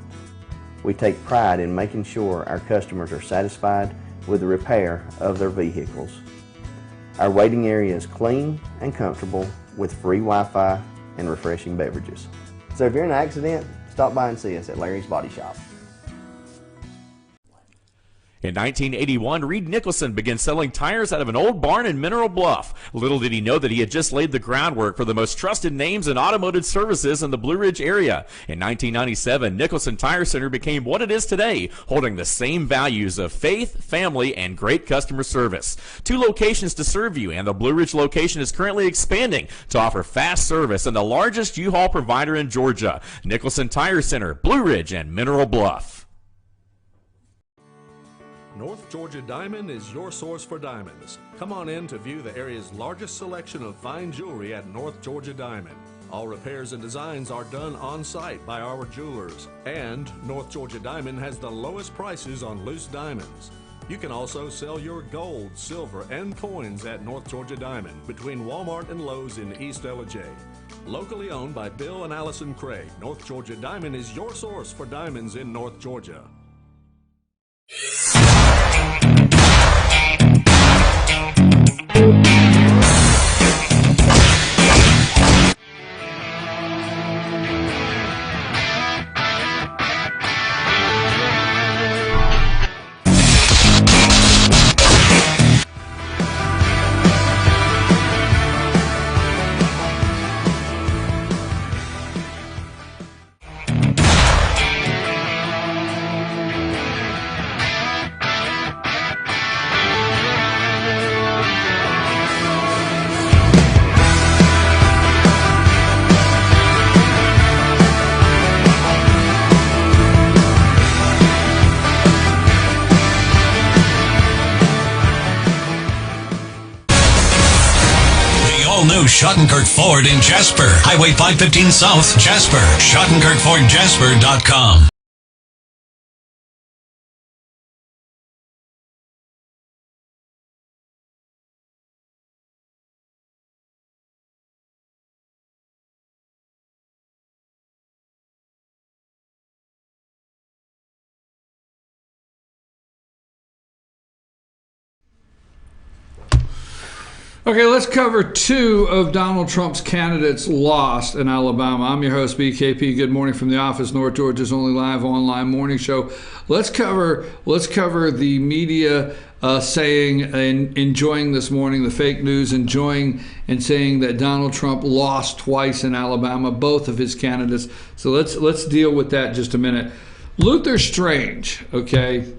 We take pride in making sure our customers are satisfied with the repair of their vehicles. Our waiting area is clean and comfortable with free Wi-Fi and refreshing beverages. So if you're in an accident, stop by and see us at Larry's Body Shop. In 1981, Reed Nicholson began selling tires out of an old barn in Mineral Bluff. Little did he know that he had just laid the groundwork for the most trusted names in automotive services in the Blue Ridge area. In 1997, Nicholson Tire Center became what it is today, holding the same values of faith, family, and great customer service. 2 locations to serve you, and the Blue Ridge location is currently expanding to offer fast service and the largest U-Haul provider in Georgia. Nicholson Tire Center, Blue Ridge, and Mineral Bluff. North Georgia Diamond is your source for diamonds. Come on in to view the area's largest selection of fine jewelry at North Georgia Diamond. All repairs and designs are done on-site by our jewelers. And North Georgia Diamond has the lowest prices on loose diamonds. You can also sell your gold, silver, and coins at North Georgia Diamond between Walmart and Lowe's in East Ellijay. Locally owned by Bill and Allison Craig, North Georgia Diamond is your source for diamonds in North Georgia. Schottenkirk Ford in Jasper. Highway 515 South, Jasper. SchottenkirkFordJasper.com. Okay, let's cover two of Donald Trump's candidates lost in Alabama. I'm your host, BKP. Good morning from the office, North Georgia's only live online morning show. Let's cover the media saying and enjoying this morning, the fake news, enjoying and saying that Donald Trump lost twice in Alabama, both of his candidates. So let's deal with that just a minute. Luther Strange, okay?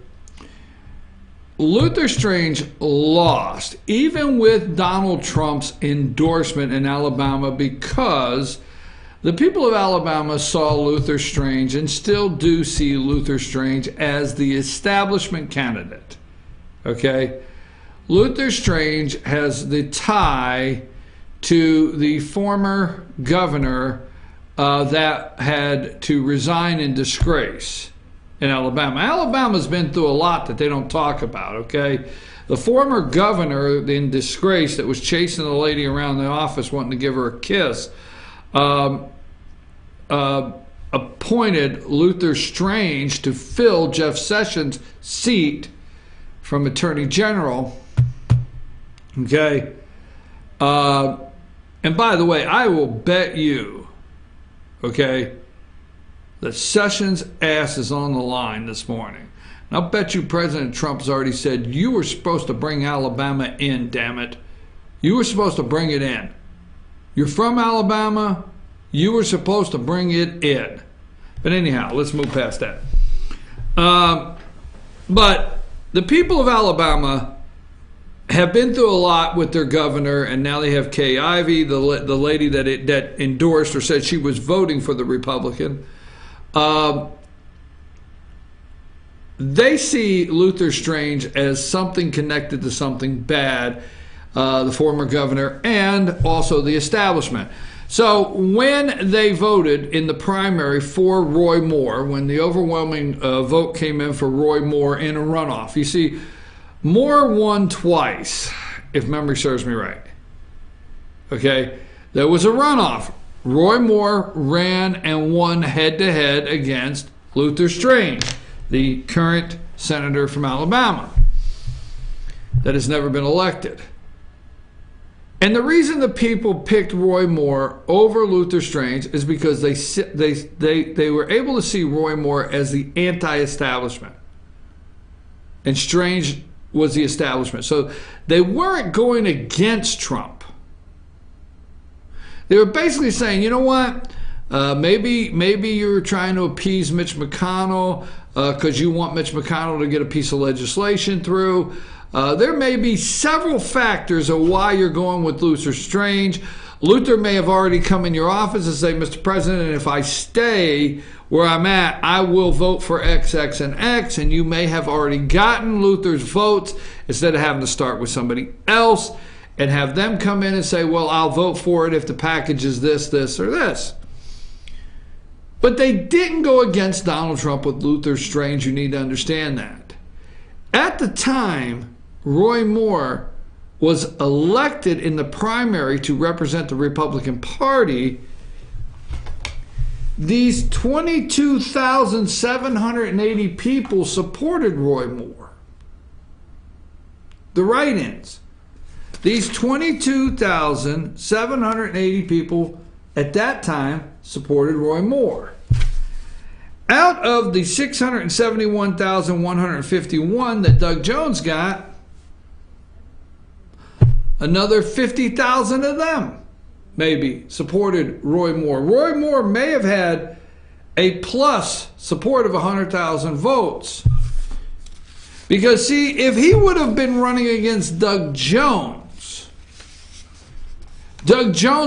Luther Strange lost, even with Donald Trump's endorsement in Alabama, because the people of Alabama saw Luther Strange and still do see Luther Strange as the establishment candidate. Okay? Luther Strange has the tie to the former governor that had to resign in disgrace in Alabama. Alabama's been through a lot that they don't talk about, okay? The former governor in disgrace that was chasing the lady around the office wanting to give her a kiss appointed Luther Strange to fill Jeff Sessions' seat from Attorney General, okay? And by the way, I will bet you, okay, that Sessions' ass is on the line this morning. And I'll bet you President Trump's already said, you were supposed to bring Alabama in, damn it. You were supposed to bring it in. You're from Alabama. You were supposed to bring it in. But anyhow, let's move past that. But the people of Alabama have been through a lot with their governor, and now they have Kay Ivey, the lady that endorsed or said she was voting for the Republican. They see Luther Strange as something connected to something bad, the former governor, and also the establishment. So when they voted in the primary for Roy Moore, when the overwhelming vote came in for Roy Moore in a runoff, you see, Moore won twice, if memory serves me right. Okay, there was a runoff. Roy Moore ran and won head-to-head against Luther Strange, the current senator from Alabama that has never been elected. And the reason the people picked Roy Moore over Luther Strange is because they were able to see Roy Moore as the anti-establishment, and Strange was the establishment. So they weren't going against Trump. They were basically saying, you know what, maybe you're trying to appease Mitch McConnell because you want Mitch McConnell to get a piece of legislation through. There may be several factors of why you're going with Luther Strange. Luther may have already come in your office and say, Mr. President, if I stay where I'm at, I will vote for X, X, and X, and you may have already gotten Luther's votes instead of having to start with somebody else and have them come in and say, well, I'll vote for it if the package is this, this, or this. But they didn't go against Donald Trump with Luther Strange. You need to understand that. At the time, Roy Moore was elected in the primary to represent the Republican Party. These 22,780 people supported Roy Moore. The write-ins. These 22,780 people at that time supported Roy Moore. Out of the 671,151 that Doug Jones got, another 50,000 of them maybe supported Roy Moore. Roy Moore may have had a plus support of 100,000 votes. Because, see, if he would have been running against Doug Jones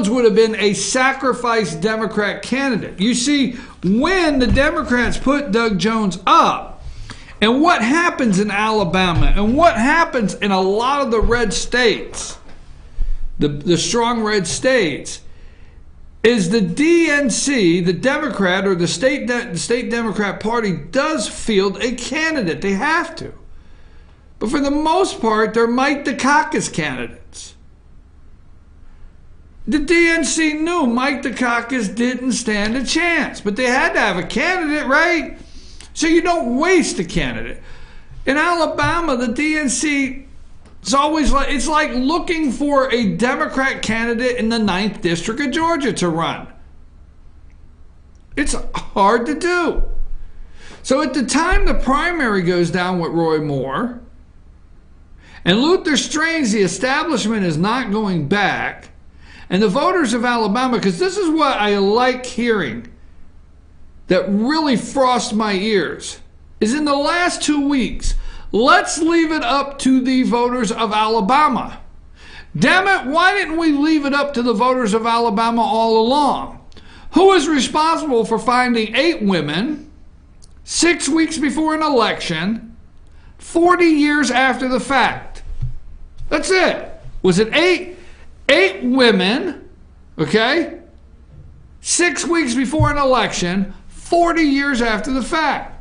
would have been a sacrificed Democrat candidate. You see, when the Democrats put Doug Jones up, and what happens in Alabama, and what happens in a lot of the red states, the strong red states, is the DNC, the Democrat or the state Democrat Party, does field a candidate. They have to. But for the most part, they're Mike Dukakis candidates. The DNC knew Mike Dukakis didn't stand a chance, but they had to have a candidate, right? So you don't waste a candidate. In Alabama, the DNC It's like looking for a Democrat candidate in the 9th District of Georgia to run. It's hard to do. So at the time the primary goes down with Roy Moore, and Luther Strange, the establishment is not going back, and the voters of Alabama, because this is what I like hearing that really frosts my ears, is in the last 2 weeks, let's leave it up to the voters of Alabama. Damn it, why didn't we leave it up to the voters of Alabama all along? Who is responsible for finding 8 women 6 weeks before an election, 40 years after the fact? That's it. Was it 8 women, okay, 6 weeks before an election, 40 years after the fact?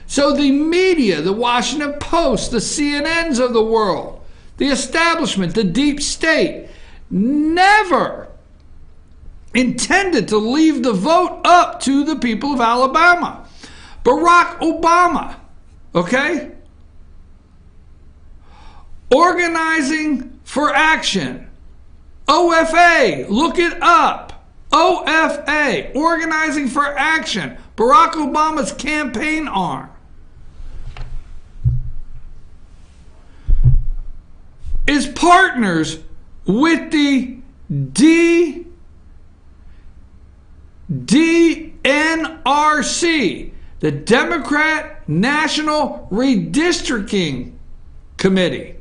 So the media, the Washington Post, the CNNs of the world, the establishment, the deep state, never intended to leave the vote up to the people of Alabama. Barack Obama, okay? Organizing for Action, OFA, look it up. OFA, Organizing for Action, Barack Obama's campaign arm, is partners with the DNRC, the Democrat National Redistricting Committee.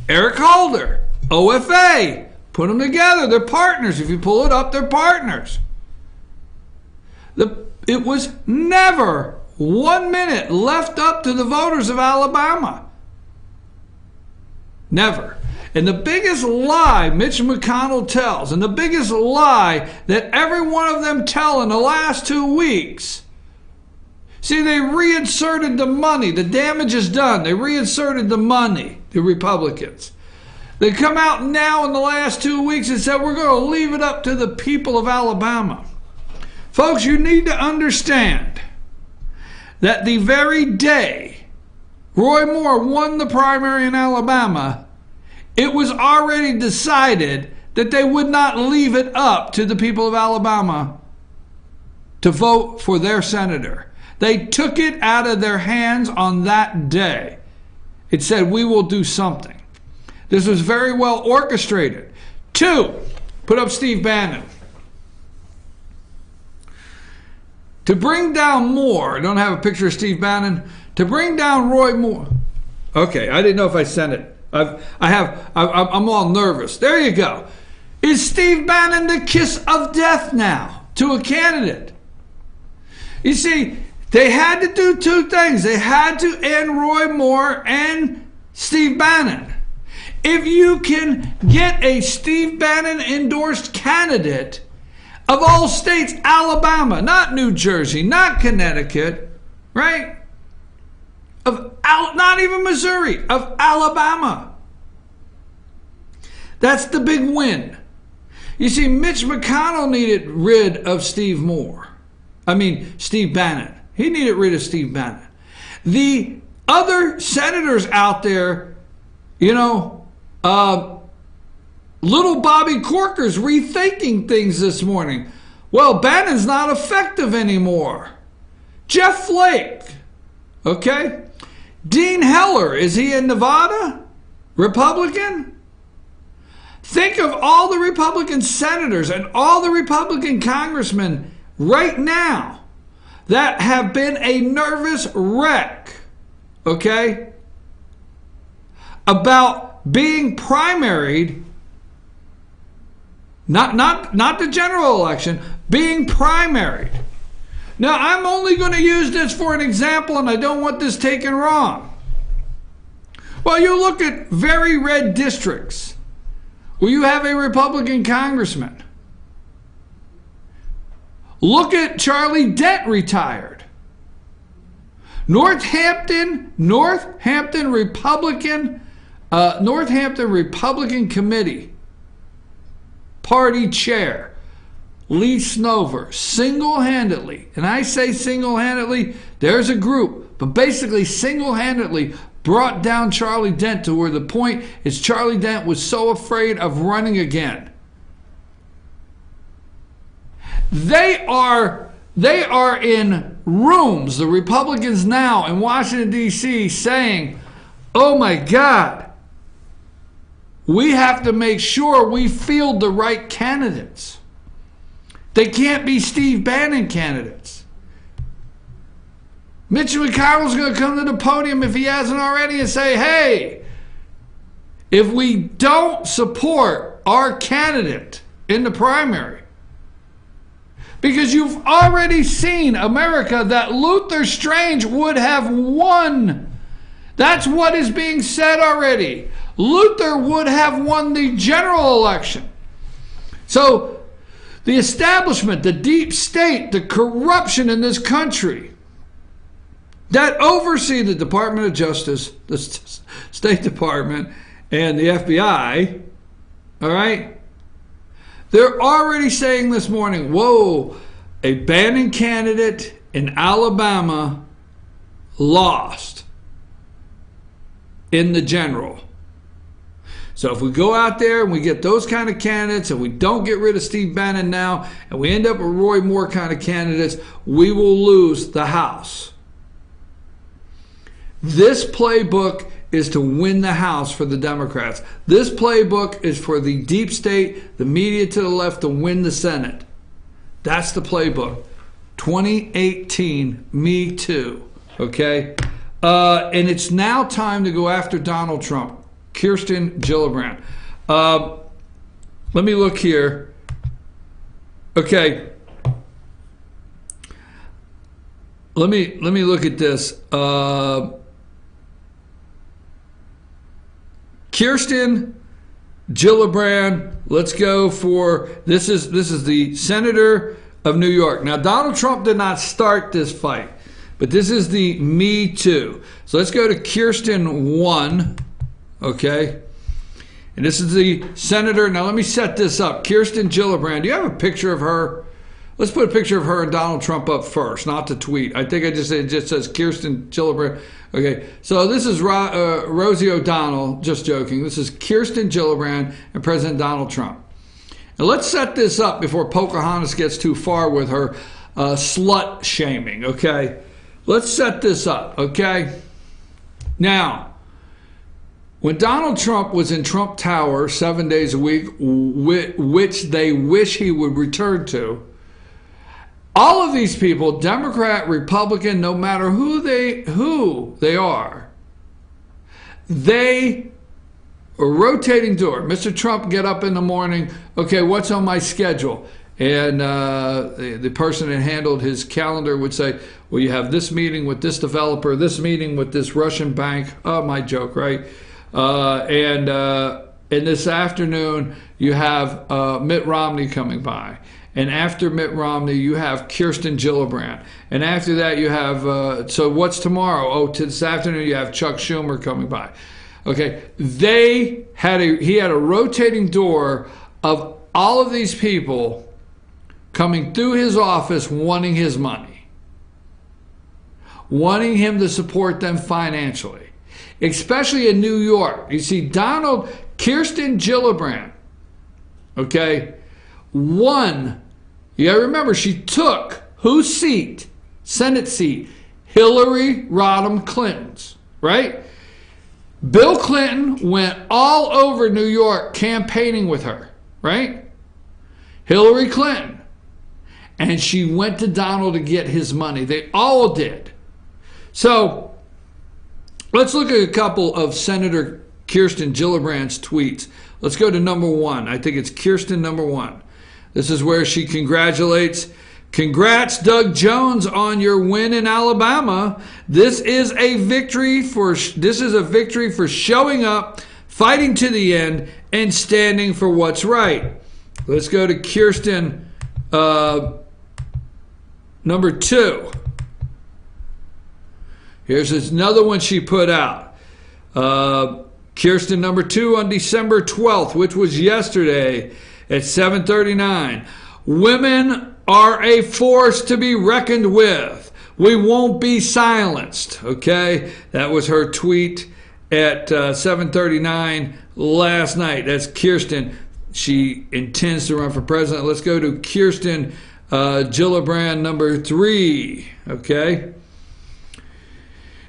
Eric Holder, OFA, put them together. They're partners. If you pull it up, they're partners. It was never 1 minute left up to the voters of Alabama. Never. And the biggest lie Mitch McConnell tells, and the biggest lie that every one of them tell in the last 2 weeks, see, they reinserted the money. The damage is done. They reinserted the money, the Republicans. They come out now in the last 2 weeks and said, we're going to leave it up to the people of Alabama. Folks, you need to understand that the very day Roy Moore won the primary in Alabama, it was already decided that they would not leave it up to the people of Alabama to vote for their senator. They took it out of their hands on that day. It said, we will do something. This was very well orchestrated. 2, put up Steve Bannon. To bring down Moore, I don't have a picture of Steve Bannon, to bring down Roy Moore. Okay, I didn't know if I sent it. I'm all nervous. There you go. Is Steve Bannon the kiss of death now to a candidate? You see, they had to do 2 things. They had to end Roy Moore and Steve Bannon. If you can get a Steve Bannon endorsed candidate of all states, Alabama, not New Jersey, not Connecticut, right? Not even Missouri, of Alabama. That's the big win. You see, Mitch McConnell needed rid of Steve Bannon. He needed rid of Steve Bannon. The other senators out there, little Bobby Corker's rethinking things this morning. Well, Bannon's not effective anymore. Jeff Flake, okay? Dean Heller, is he in Nevada? Republican? Think of all the Republican senators and all the Republican congressmen right now that have been a nervous wreck, okay, about being primaried, not the general election, being primaried. Now, I'm only going to use this for an example, and I don't want this taken wrong. Well, you look at very red districts where you have a Republican congressman. Look at Charlie Dent, retired. Northampton Republican Committee Party Chair Lee Snover, single-handedly, and I say single-handedly, there's a group, but basically single-handedly brought down Charlie Dent to where the point is Charlie Dent was so afraid of running again. They are in rooms, the Republicans now in Washington, D.C., saying, oh my God, we have to make sure we field the right candidates. They can't be Steve Bannon candidates. Mitch McConnell's going to come to the podium if he hasn't already and say, hey, if we don't support our candidate in the primary, because you've already seen, America, that Luther Strange would have won. That's what is being said already. Luther would have won the general election. So the establishment, the deep state, the corruption in this country that oversee the Department of Justice, the State Department, and the FBI, all right? They're already saying this morning, whoa, a Bannon candidate in Alabama lost in the general. So if we go out there and we get those kind of candidates and we don't get rid of Steve Bannon now and we end up with Roy Moore kind of candidates, we will lose the House. This playbook is to win the House for the Democrats. This playbook is for the deep state, the media to the left, to win the Senate. That's the playbook. 2018, me too. Okay? And it's now time to go after Donald Trump. Kirsten Gillibrand. Let me look here. Okay. Let me look at this. Kirsten Gillibrand, let's go for, this is the Senator of New York. Now, Donald Trump did not start this fight, but this is the Me Too. So let's go to Kirsten 1, okay? And this is the Senator. Now, let me set this up. Kirsten Gillibrand, do you have a picture of her? Let's put a picture of her and Donald Trump up first, not the tweet. I think it just says Kirsten Gillibrand. Okay, so this is Rosie O'Donnell, just joking. This is Kirsten Gillibrand and President Donald Trump. Now let's set this up before Pocahontas gets too far with her slut shaming, okay? Let's set this up, okay? Now, when Donald Trump was in Trump Tower 7 days a week, which they wish he would return to, all of these people, Democrat, Republican, no matter who they are, they are rotating door. Mr. Trump get up in the morning, okay, what's on my schedule? And the person that handled his calendar would say, well, you have this meeting with this developer, this meeting with this Russian bank. Oh, my joke, right? And this afternoon, you have Mitt Romney coming by. And after Mitt Romney, you have Kirsten Gillibrand. And after that, you have, so what's tomorrow? Oh, this afternoon, you have Chuck Schumer coming by. Okay, he had a rotating door of all of these people coming through his office wanting his money, wanting him to support them financially, especially in New York. You see, Kirsten Gillibrand, okay, won. You gotta remember, she took whose seat? Senate seat? Hillary Rodham Clinton's, right? Bill Clinton went all over New York campaigning with her, right? Hillary Clinton. And she went to Donald to get his money. They all did. So let's look at a couple of Senator Kirsten Gillibrand's tweets. Let's go to number 1. I think it's Kirsten number 1. This is where she congratulates. Congrats, Doug Jones, on your win in Alabama. This is a victory for showing up, fighting to the end, and standing for what's right. Let's go to Kirsten number 2. Here's another one she put out. Kirsten number 2 on December 12th, which was yesterday at 7:39. Women are a force to be reckoned with. We won't be silenced, okay? That was her tweet at 7:39 last night. That's Kirsten. She intends to run for president. Let's go to Kirsten Gillibrand, number 3, okay?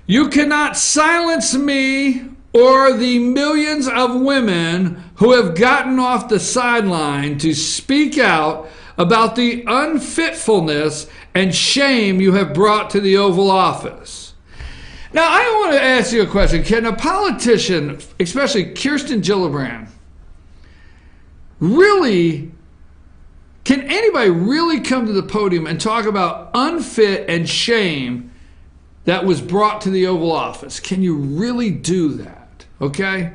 You cannot silence me or the millions of women who have gotten off the sideline to speak out about the unfitfulness and shame you have brought to the Oval Office. Now, I want to ask you a question. Can a politician, especially Kirsten Gillibrand, can anybody really come to the podium and talk about unfit and shame that was brought to the Oval Office? Can you really do that? Okay?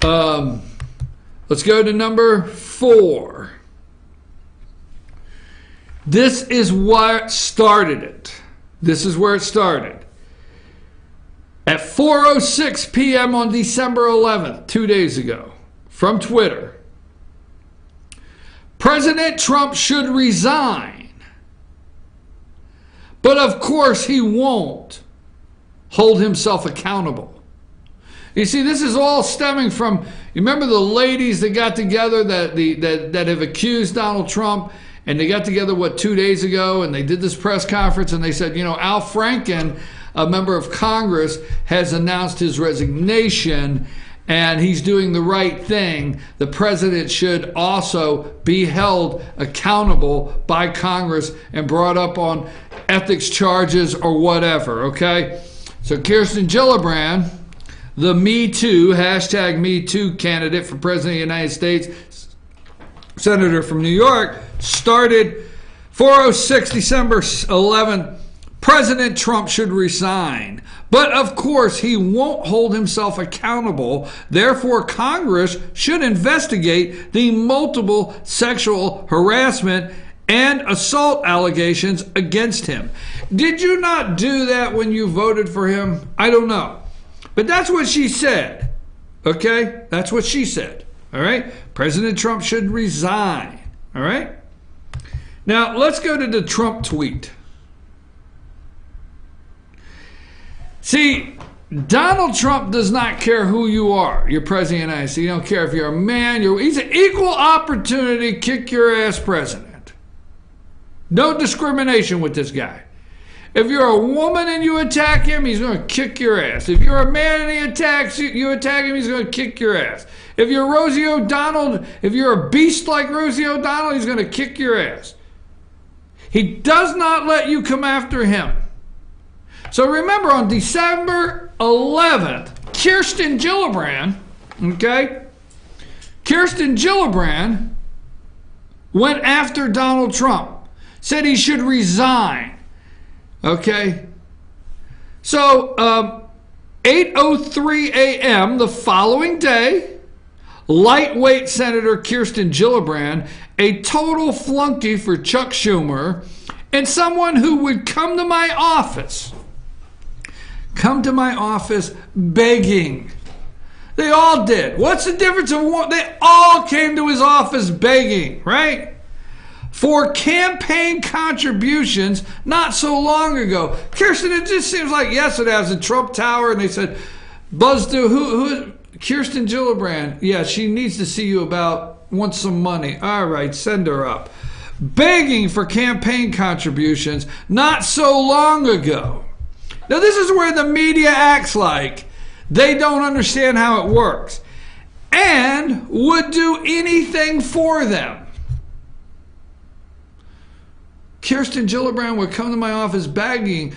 Let's go to number 4. This is what started it. This is where it started. At 4:06 p.m. on December 11th, 2 days ago, from Twitter, President Trump should resign. But of course he won't hold himself accountable. You see, this is all stemming from, you remember the ladies that got together that have accused Donald Trump, and they got together, 2 days ago, and they did this press conference, and they said, Al Franken, a member of Congress, has announced his resignation, and he's doing the right thing. The president should also be held accountable by Congress and brought up on ethics charges or whatever, okay? So Kirsten Gillibrand, the Me Too, hashtag Me Too candidate for president of the United States, senator from New York, started 4:06 December 11th. President Trump should resign. But of course, he won't hold himself accountable. Therefore, Congress should investigate the multiple sexual harassment and assault allegations against him. Did you not do that when you voted for him? I don't know. But that's what she said. Okay? That's what she said. All right? President Trump should resign. All right? Now, let's go to the Trump tweet. See, Donald Trump does not care who you are. You're president of the United States. He don't care if you're a man. He's an equal opportunity kick your ass president. No discrimination with this guy. If you're a woman and you attack him, he's going to kick your ass. If you're a man and he attacks you, you attack him, he's going to kick your ass. If you're Rosie O'Donnell, if you're a beast like Rosie O'Donnell, he's going to kick your ass. He does not let you come after him. So remember, on December 11th, Kirsten Gillibrand, okay? Kirsten Gillibrand went after Donald Trump, said he should resign, okay? So 8:03 a.m. the following day, lightweight Senator Kirsten Gillibrand, a total flunky for Chuck Schumer, and someone who would come to my office begging. They all did. What's the difference of what? They all came to his office begging, right? For campaign contributions not so long ago. Kirsten, it just seems like yesterday I was at Trump Tower and they said, buzz through, who Kirsten Gillibrand, yeah, she needs to see you wants some money. All right, send her up. Begging for campaign contributions not so long ago. Now, this is where the media acts like they don't understand how it works and would do anything for them. Kirsten Gillibrand would come to my office begging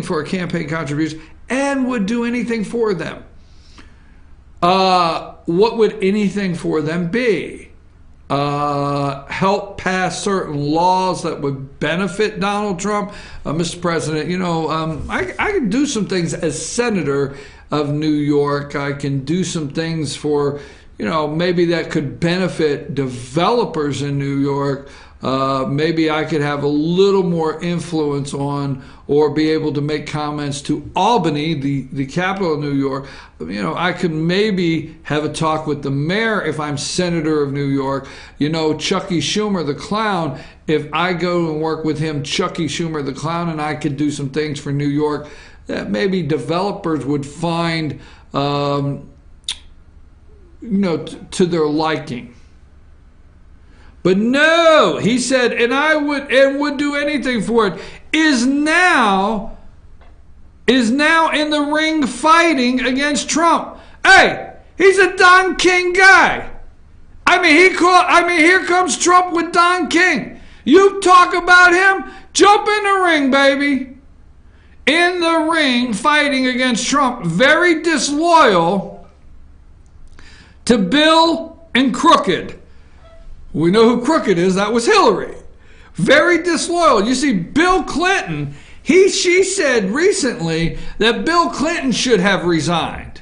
for a campaign contribution and would do anything for them. What would anything for them be? Help pass certain laws that would benefit Donald Trump. Mr. President, I can do some things as senator of New York. I can do some things for, maybe that could benefit developers in New York. maybe I could have a little more influence on or be able to make comments to Albany, the capital of New York. You know, I could maybe have a talk with the mayor if I'm senator of New York. You know, Chucky Schumer, the clown, if I go and work with him, Chucky Schumer, the clown, and I could do some things for New York that maybe developers would find, you know, to their liking. But no, he said, and I would do anything for it, is now in the ring fighting against Trump. Hey, he's a Don King guy. I mean, here comes Trump with Don King. You talk about him, jump in the ring, baby. In the ring fighting against Trump, very disloyal to Bill and Crooked. We know who Crooked is. That was Hillary. Very disloyal. You see, Bill Clinton, she said recently that Bill Clinton should have resigned.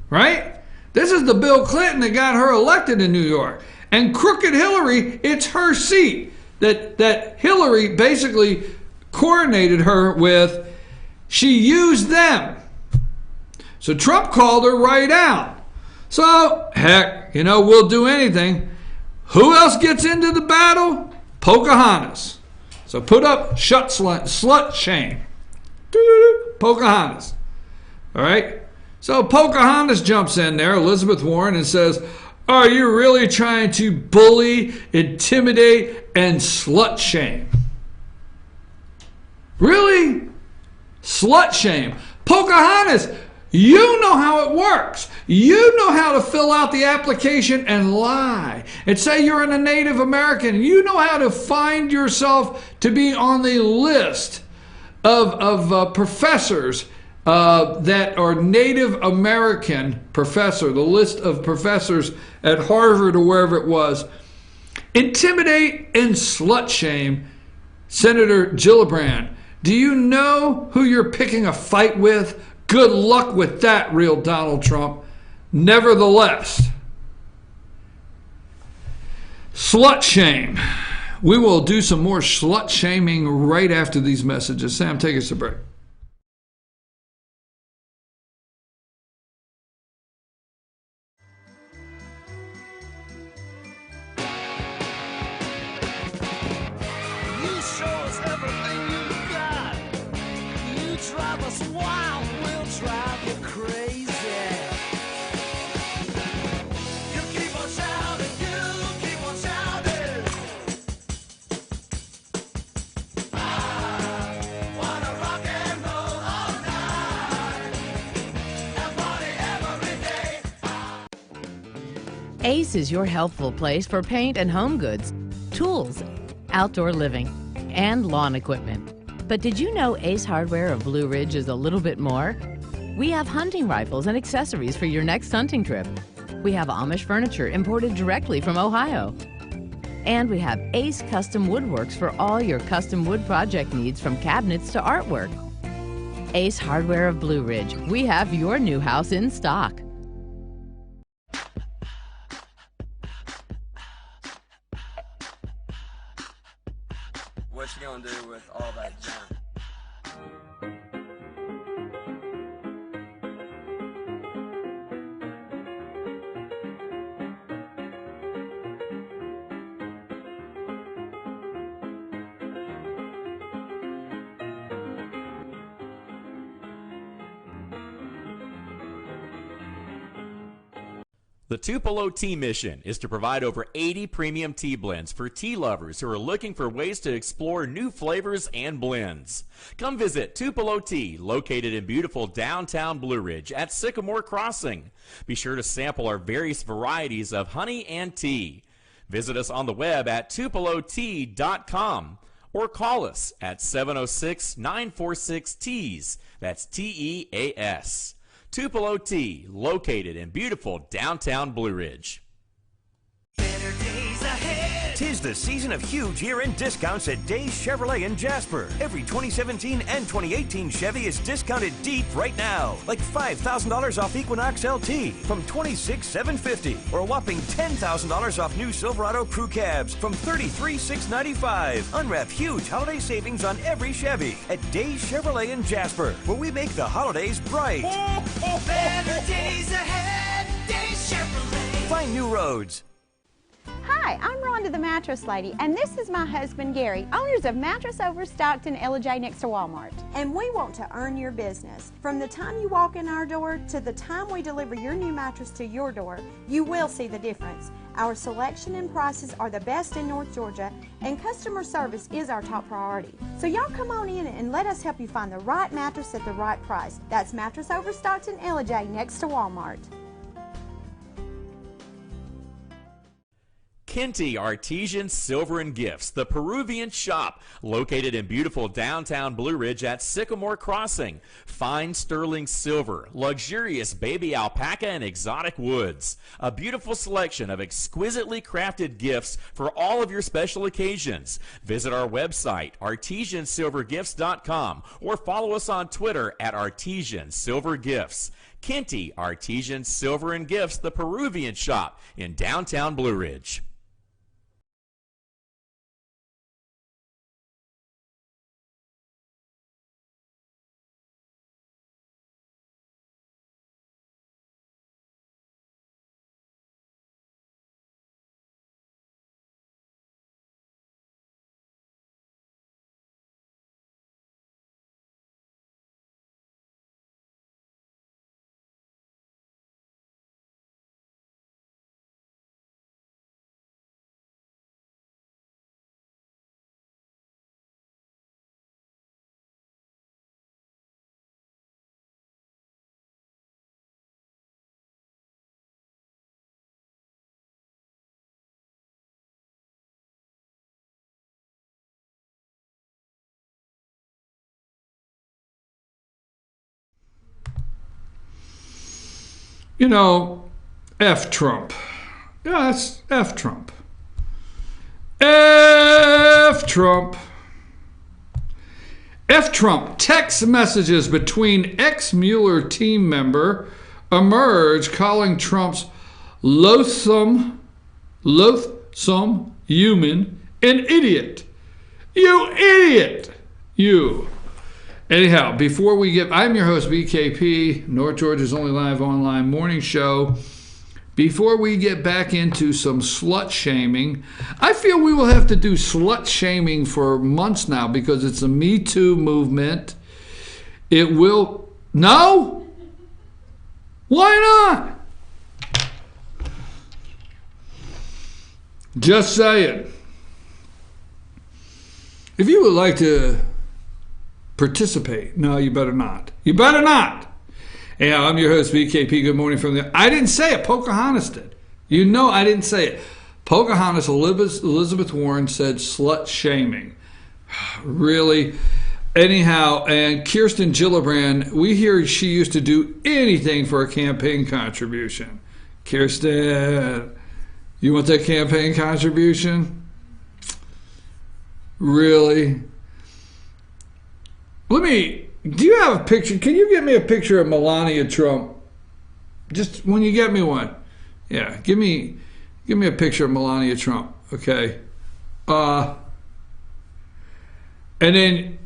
Right? This is the Bill Clinton that got her elected in New York. And Crooked Hillary, it's her seat that Hillary basically coordinated her with. She used them. So Trump called her right out. So, heck, you know, we'll do anything. Who else gets into the battle? Pocahontas. So put up slut shame. Pocahontas. All right? So Pocahontas jumps in there, Elizabeth Warren, and says, are you really trying to bully, intimidate, and slut shame? Really? Slut shame. Pocahontas, you know how it works. You know how to fill out the application and lie and say you're a Native American. You know how to find yourself to be on the list of professors that are Native American professor, the list of professors at Harvard or wherever it was. Intimidate and slut shame Senator Gillibrand. Do you know who you're picking a fight with? Good luck with that, real Donald Trump. Nevertheless, slut shame. We will do some more slut shaming right after these messages. Sam, take us a break. You show us everything you got. You drive us wild, we'll drive you crazy. You keep on shouting, you keep on shouting. I wanna rock and roll all night and party every day. Ace is your helpful place for paint and home goods, tools, outdoor living, and lawn equipment. But did you know Ace Hardware of Blue Ridge is a little bit more? We have hunting rifles and accessories for your next hunting trip. We have Amish furniture imported directly from Ohio. And we have Ace Custom Woodworks for all your custom wood project needs, from cabinets to artwork. Ace Hardware of Blue Ridge. We have your new house in stock. What you gonna do with all that junk? The Tupelo Tea mission is to provide over 80 premium tea blends for tea lovers who are looking for ways to explore new flavors and blends. Come visit Tupelo Tea, located in beautiful downtown Blue Ridge at Sycamore Crossing. Be sure to sample our various varieties of honey and tea. Visit us on the web at tupelotea.com or call us at 706-946-TEAS. That's TEAS. Tupelo Tea, located in beautiful downtown Blue Ridge. Better days ahead. 'Tis the season of huge year-end discounts at Days Chevrolet in Jasper. Every 2017 and 2018 Chevy is discounted deep right now. Like $5,000 off Equinox LT from $26,750, or a whopping $10,000 off new Silverado Crew Cabs from $33,695. Unwrap huge holiday savings on every Chevy at Days Chevrolet in Jasper, where we make the holidays bright. Better days ahead, Days Chevrolet. Find new roads. Hi, I'm Rhonda the Mattress Lady, and this is my husband Gary, owners of Mattress Overstocked in L.J. next to Walmart. And we want to earn your business. From the time you walk in our door to the time we deliver your new mattress to your door, you will see the difference. Our selection and prices are the best in North Georgia, and customer service is our top priority. So y'all come on in and let us help you find the right mattress at the right price. That's Mattress Overstocked in L.J. next to Walmart. Kenty Artesian Silver and Gifts, the Peruvian shop, located in beautiful downtown Blue Ridge at Sycamore Crossing. Fine sterling silver, luxurious baby alpaca and exotic woods. A beautiful selection of exquisitely crafted gifts for all of your special occasions. Visit our website, artesiansilvergifts.com, or follow us on Twitter at Artesian Silver Gifts. Kenty Artesian Silver and Gifts, the Peruvian shop in downtown Blue Ridge. You know, F Trump. Yeah, that's F Trump. F Trump. F Trump. Text messages between ex-Mueller team member emerge calling Trump's loathsome human an idiot. You idiot. You. Anyhow, before we get, I'm your host, BKP, North Georgia's only live online morning show. Before we get back into some slut shaming, I feel we will have to do slut shaming for months now because it's a Me Too movement. It will, no? Why not? Just saying. If you would like to participate. No, you better not. You better not. Hey, I'm your host, BKP. Good morning from the... I didn't say it. Pocahontas did. You know I didn't say it. Pocahontas, Elizabeth Warren said slut shaming. Really? Anyhow, and Kirsten Gillibrand, we hear she used to do anything for a campaign contribution. Kirsten, you want that campaign contribution? Really? Do you have a picture? Can you get me a picture of Melania Trump? Just when you get me one. Yeah, give me a picture of Melania Trump, okay? And then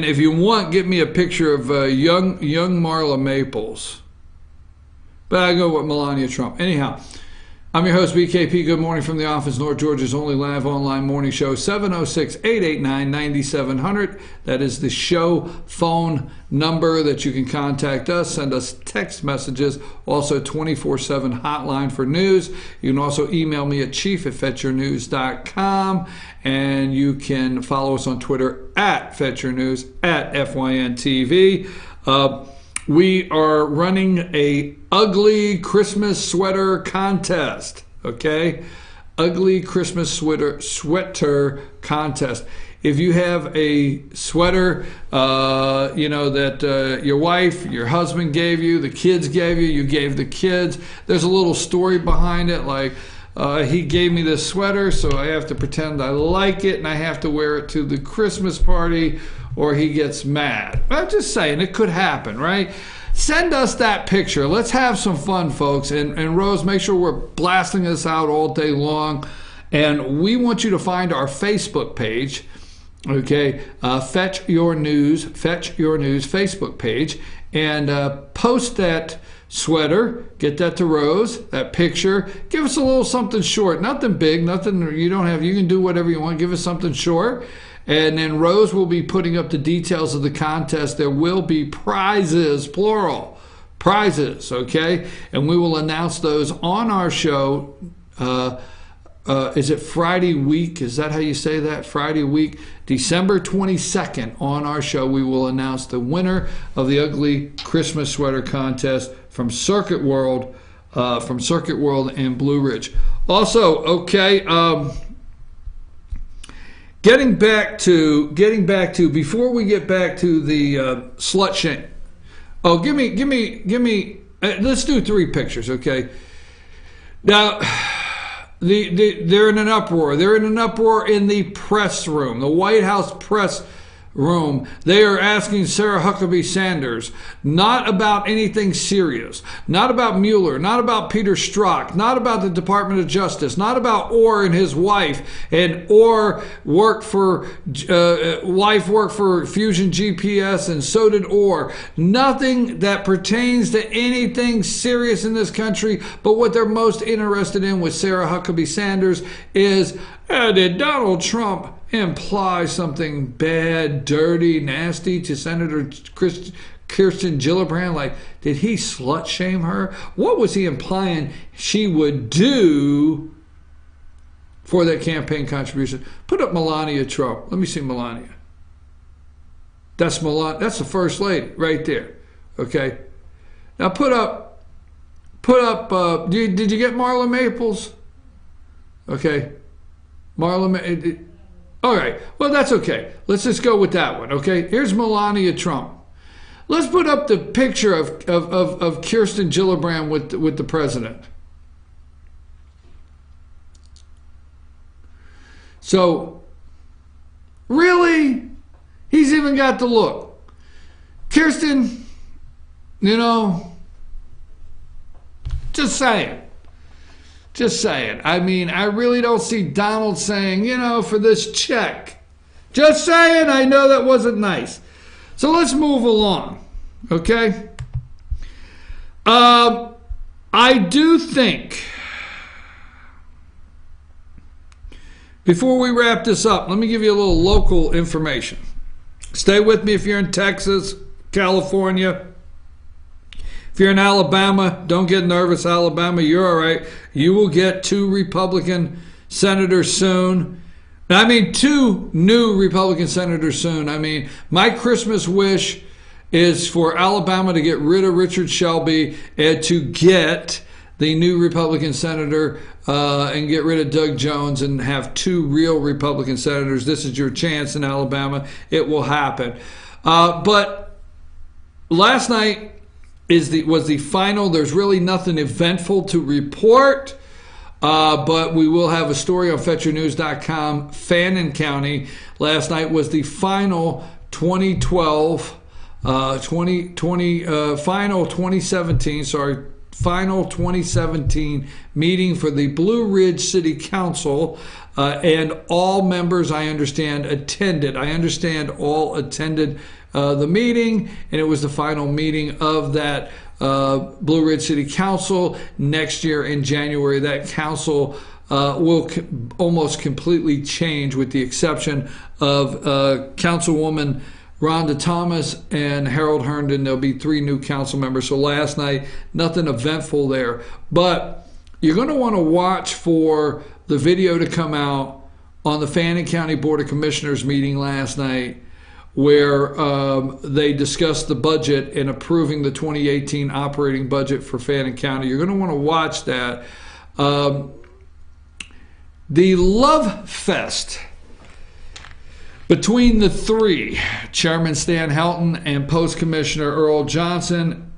if you want, get me a picture of young Marla Maples. But I go with Melania Trump. Anyhow, I'm your host, BKP. Good morning from the office, North Georgia's only live online morning show, 706-889-9700. That is the show phone number that you can contact us. Send us text messages. Also, 24/7 hotline for news. You can also email me at chief@fetchernews.com. And you can follow us on Twitter at FetcherNews, at FYNTV. We are running a ugly Christmas sweater contest, okay? Ugly Christmas sweater contest. If you have a sweater, that your wife, your husband gave you, the kids gave you, you gave the kids, there's a little story behind it, like He gave me this sweater, so I have to pretend I like it, and I have to wear it to the Christmas party, or he gets mad. I'm just saying, it could happen, right? Send us that picture. Let's have some fun, folks. And Rose, make sure we're blasting this out all day long. And we want you to find our Facebook page, okay? Fetch Your News Facebook page, and post that sweater. Get that to Rose, that picture. Give us a little something short, nothing big, nothing you don't have. You can do whatever you want. Give us something short. And then Rose will be putting up the details of the contest. There will be prizes, plural, prizes, okay? And we will announce those on our show. Is it Friday week? Is that how you say that? Friday week, December 22nd on our show, we will announce the winner of the Ugly Christmas Sweater Contest from Circuit World and Blue Ridge. Also, okay, Getting back to before we get back to the slut shame. Oh, give me. Let's do 3 pictures, okay? Now, they're in an uproar. They're in an uproar in the press room, the White House press room. They are asking Sarah Huckabee Sanders not about anything serious, not about Mueller, not about Peter Strzok, not about the Department of Justice, not about Orr and his wife, and Orr worked for Fusion GPS, and so did Orr. Nothing that pertains to anything serious in this country, but what they're most interested in with Sarah Huckabee Sanders is, did Donald Trump imply something bad, dirty, nasty to Senator Kirsten Gillibrand? Like, did he slut shame her? What was he implying she would do for that campaign contribution? Put up Melania Trump. Let me see Melania. That's Melania. That's the first lady right there. Okay. Now put up. Did you get Marla Maples? Okay. Marla. All right. Well, that's okay. Let's just go with that one. Okay. Here's Melania Trump. Let's put up the picture of Kirsten Gillibrand with the president. So, really? He's even got the look. Kirsten, just saying. Just saying. I mean, I really don't see Donald saying, for this check. Just saying, I know that wasn't nice. So let's move along, okay? I do think, before we wrap this up, let me give you a little local information. Stay with me if you're in Texas, California. If you're in Alabama, don't get nervous, Alabama, you're all right. You will get 2 Republican senators soon. I mean, 2 new Republican senators soon. I mean, my Christmas wish is for Alabama to get rid of Richard Shelby and to get the new Republican senator and get rid of Doug Jones and have 2 real Republican senators. This is your chance in Alabama. It will happen. But last night was the final. There's really nothing eventful to report. But we will have a story on FetchYourNews.com. Fannin County last night was the final 2017 meeting for the Blue Ridge City Council, and all members, I understand, attended. I understand all attended the meeting, and it was the final meeting of that Blue Ridge City Council. Next year in January, that council will almost completely change, with the exception of Councilwoman Rhonda Thomas and Harold Herndon. There'll be 3 new council members. So last night, nothing eventful there. But you're going to want to watch for the video to come out on the Fannin County Board of Commissioners meeting last night, where they discussed the budget and approving the 2018 operating budget for Fannin County. You're going to want to watch that. The love fest between the 3, Chairman Stan Helton and Post Commissioner Earl Johnson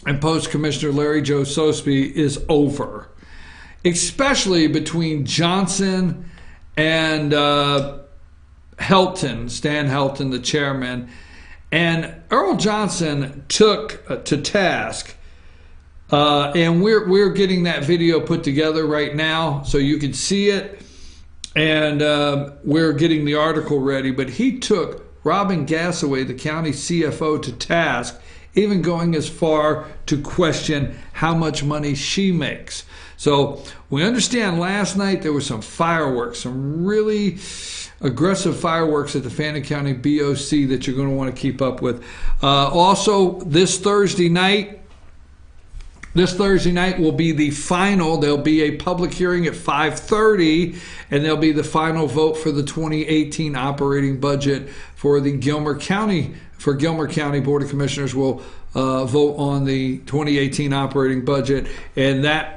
and Post Commissioner Larry Joe Sosby, is over. especially between Johnson and Helton, Stan Helton, the chairman. And Earl Johnson took to task, and we're getting that video put together right now so you can see it, and we're getting the article ready. But he took Robin Gassaway, the county CFO, to task, even going as far to question how much money she makes. So we understand last night there was some fireworks, some really aggressive fireworks at the Fannin County BOC that you're going to want to keep up with. Also, this Thursday night will be the final. There'll be a public hearing at 5:30, and there'll be the final vote for the 2018 operating budget for the Gilmer County. For Gilmer County Board of Commissioners will vote on the 2018 operating budget, and that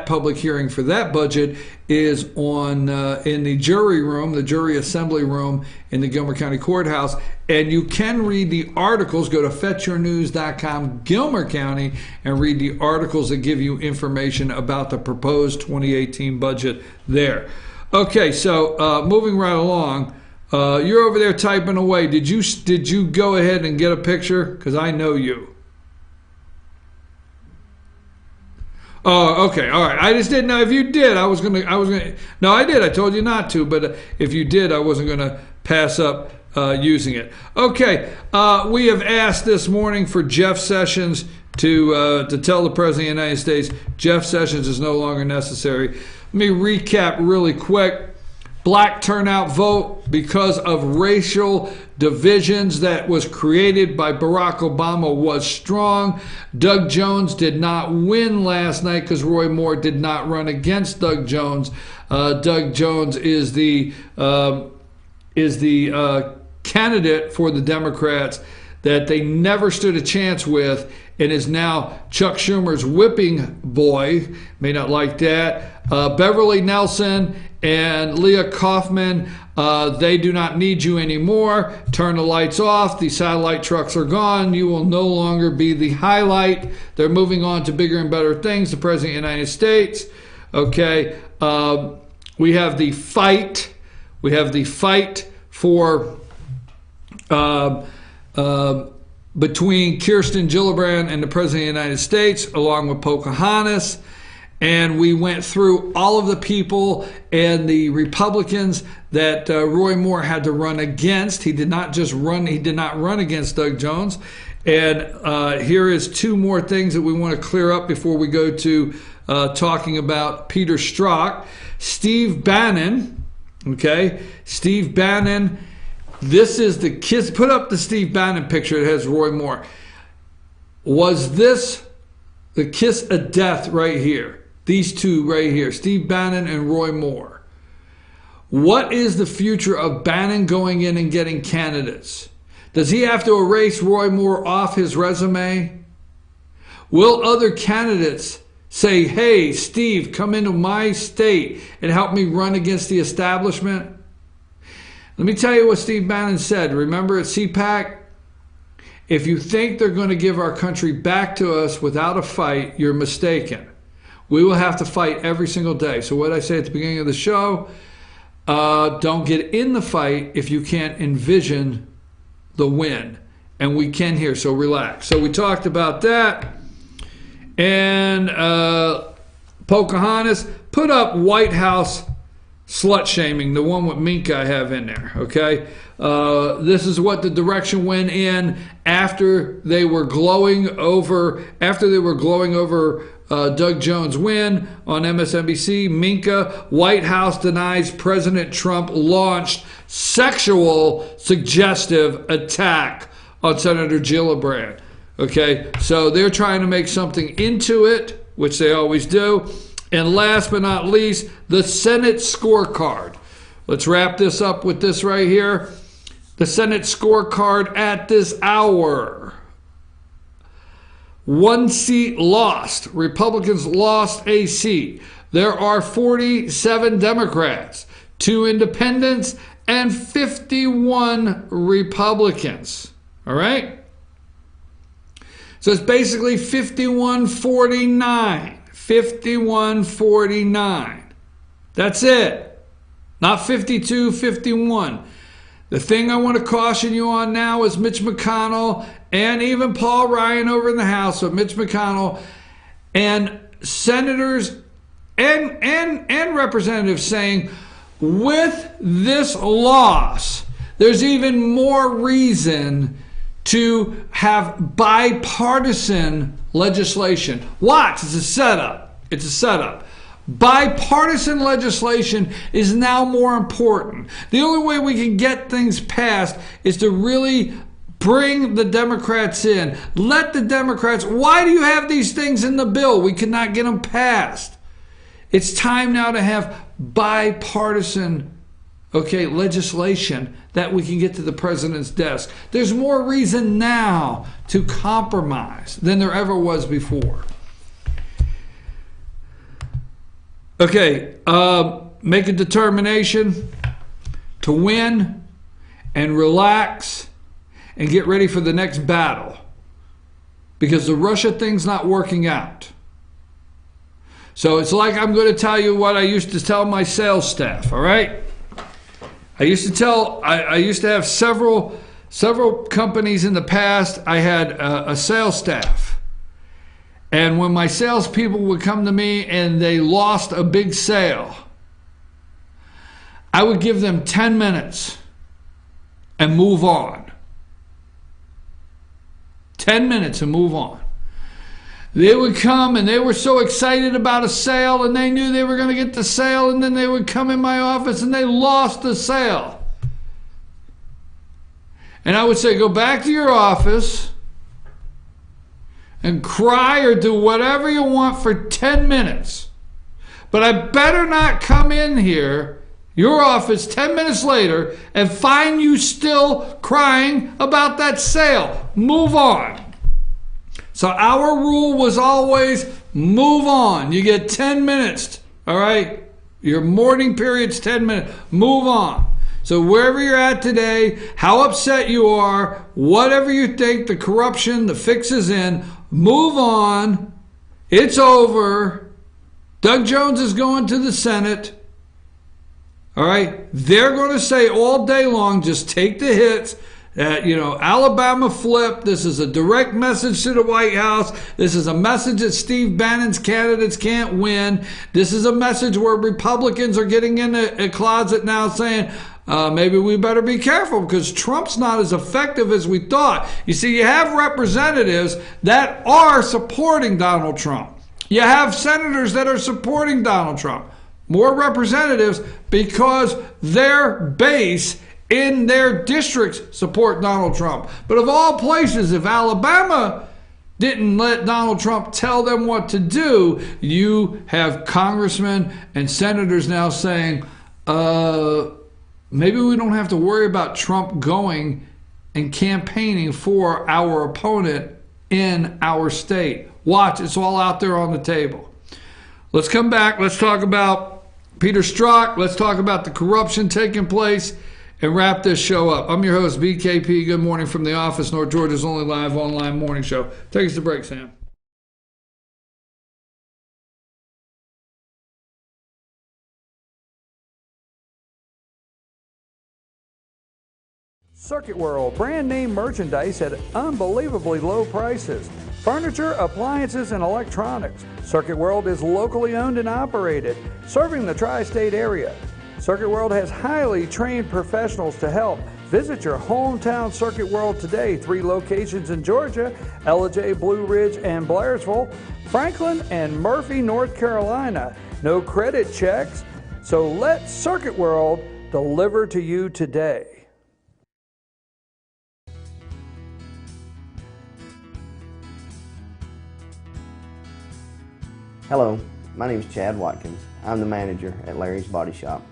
public hearing for that budget is on in the jury room, the jury assembly room in the Gilmer County Courthouse. And you can read the articles. Go to fetchyournews.com, Gilmer County, and read the articles that give you information about the proposed 2018 budget there. Okay, so moving right along. You're over there typing away. Did you go ahead and get a picture? Because I know you. Oh, okay, all right. I just didn't know if you did. I was gonna. No, I did. I told you not to, but if you did, I wasn't gonna pass up using it. Okay, we have asked this morning for Jeff Sessions to tell the President of the United States Jeff Sessions is no longer necessary. Let me recap really quick. Black turnout vote because of racial divisions that was created by Barack Obama was strong. Doug Jones did not win last night because Roy Moore did not run against Doug Jones. Doug Jones is the candidate for the Democrats that they never stood a chance with, and is now Chuck Schumer's whipping boy. May not like that. Beverly Nelson and Leah Kaufman, they do not need you anymore. Turn the lights off. The satellite trucks are gone. You will no longer be the highlight. They're moving on to bigger and better things. The President of the United States. Okay. We have the fight. We have the fight for between Kirsten Gillibrand and the President of the United States, along with Pocahontas. And we went through all of the people and the Republicans that Roy Moore had to run against. He did not run against Doug Jones. And here is two more things that we want to clear up before we go to talking about Peter Strzok. Steve Bannon, okay? Steve Bannon, this is the kiss. Put up the Steve Bannon picture that has Roy Moore. Was this the kiss of death right here? These two right here, Steve Bannon and Roy Moore. What is the future of Bannon going in and getting candidates? Does he have to erase Roy Moore off his resume? Will other candidates say, hey, Steve, come into my state and help me run against the establishment? Let me tell you what Steve Bannon said. Remember at CPAC? If you think they're going to give our country back to us without a fight, you're mistaken. We will have to fight every single day. So what I say at the beginning of the show, don't get in the fight if you can't envision the win. And we can here, so relax. So we talked about that. And Pocahontas, put up White House slut shaming, the one with Minka I have in there, okay? This is what the direction went in after they were glowing over Doug Jones' win on MSNBC. Minka, White House denies President Trump launched sexual suggestive attack on Senator Gillibrand. Okay, so they're trying to make something into it, which they always do. And last but not least, the Senate scorecard. Let's wrap this up with this right here. The Senate scorecard at this hour. 1 seat lost. Republicans lost a seat. There are 47 Democrats, 2 independents, and 51 Republicans. All right? So it's basically 51-49. 51-49. That's it. Not 52-51. The thing I want to caution you on now is Mitch McConnell and even Paul Ryan over in the House, but Mitch McConnell and senators and representatives saying, with this loss, there's even more reason to have bipartisan legislation. Watch, it's a setup. It's a setup. Bipartisan legislation is now more important. The only way we can get things passed is to really bring the Democrats in. Let the Democrats, why do you have these things in the bill? We cannot get them passed. It's time now to have bipartisan legislation that we can get to the president's desk. There's more reason now to compromise than there ever was before. Okay, make a determination to win and relax and get ready for the next battle, because the Russia thing's not working out. So it's like I'm going to tell you what I used to tell my sales staff, all right? I used to have several companies in the past. I had a sales staff. And when my salespeople would come to me and they lost a big sale, I would give them 10 minutes and move on. 10 minutes and move on. They would come and they were so excited about a sale and they knew they were going to get the sale, and then they would come in my office and they lost the sale. And I would say, go back to your office and cry or do whatever you want for 10 minutes. But I better not come in here, your office, 10 minutes later and find you still crying about that sale. Move on. So our rule was always move on. You get 10 minutes, all right? Your mourning period's 10 minutes. Move on. So wherever you're at today, how upset you are, whatever you think, the corruption, the fix is in, move on. It's over. Doug Jones is going to the Senate. All right? They're going to say all day long, just take the hits. Alabama flipped. This is a direct message to the White House. This is a message that Steve Bannon's candidates can't win. This is a message where Republicans are getting in a closet now saying, maybe we better be careful because Trump's not as effective as we thought. You see, you have representatives that are supporting Donald Trump. You have senators that are supporting Donald Trump. More representatives because their base in their districts support Donald Trump. But of all places, if Alabama didn't let Donald Trump tell them what to do, you have congressmen and senators now saying, maybe we don't have to worry about Trump going and campaigning for our opponent in our state. Watch, it's all out there on the table. Let's come back. Let's talk about Peter Strzok. Let's talk about the corruption taking place and wrap this show up. I'm your host, BKP. Good morning from the office, North Georgia's only live online morning show. Take us to break, Sam. Circuit World, brand name merchandise at unbelievably low prices. Furniture, appliances, and electronics. Circuit World is locally owned and operated, serving the tri-state area. Circuit World has highly trained professionals to help. Visit your hometown Circuit World today. 3 locations in Georgia, Ellijay, Blue Ridge, and Blairsville, Franklin, and Murphy, North Carolina. No credit checks, so let Circuit World deliver to you today. Hello, my name is Chad Watkins. I'm the manager at Larry's Body Shop.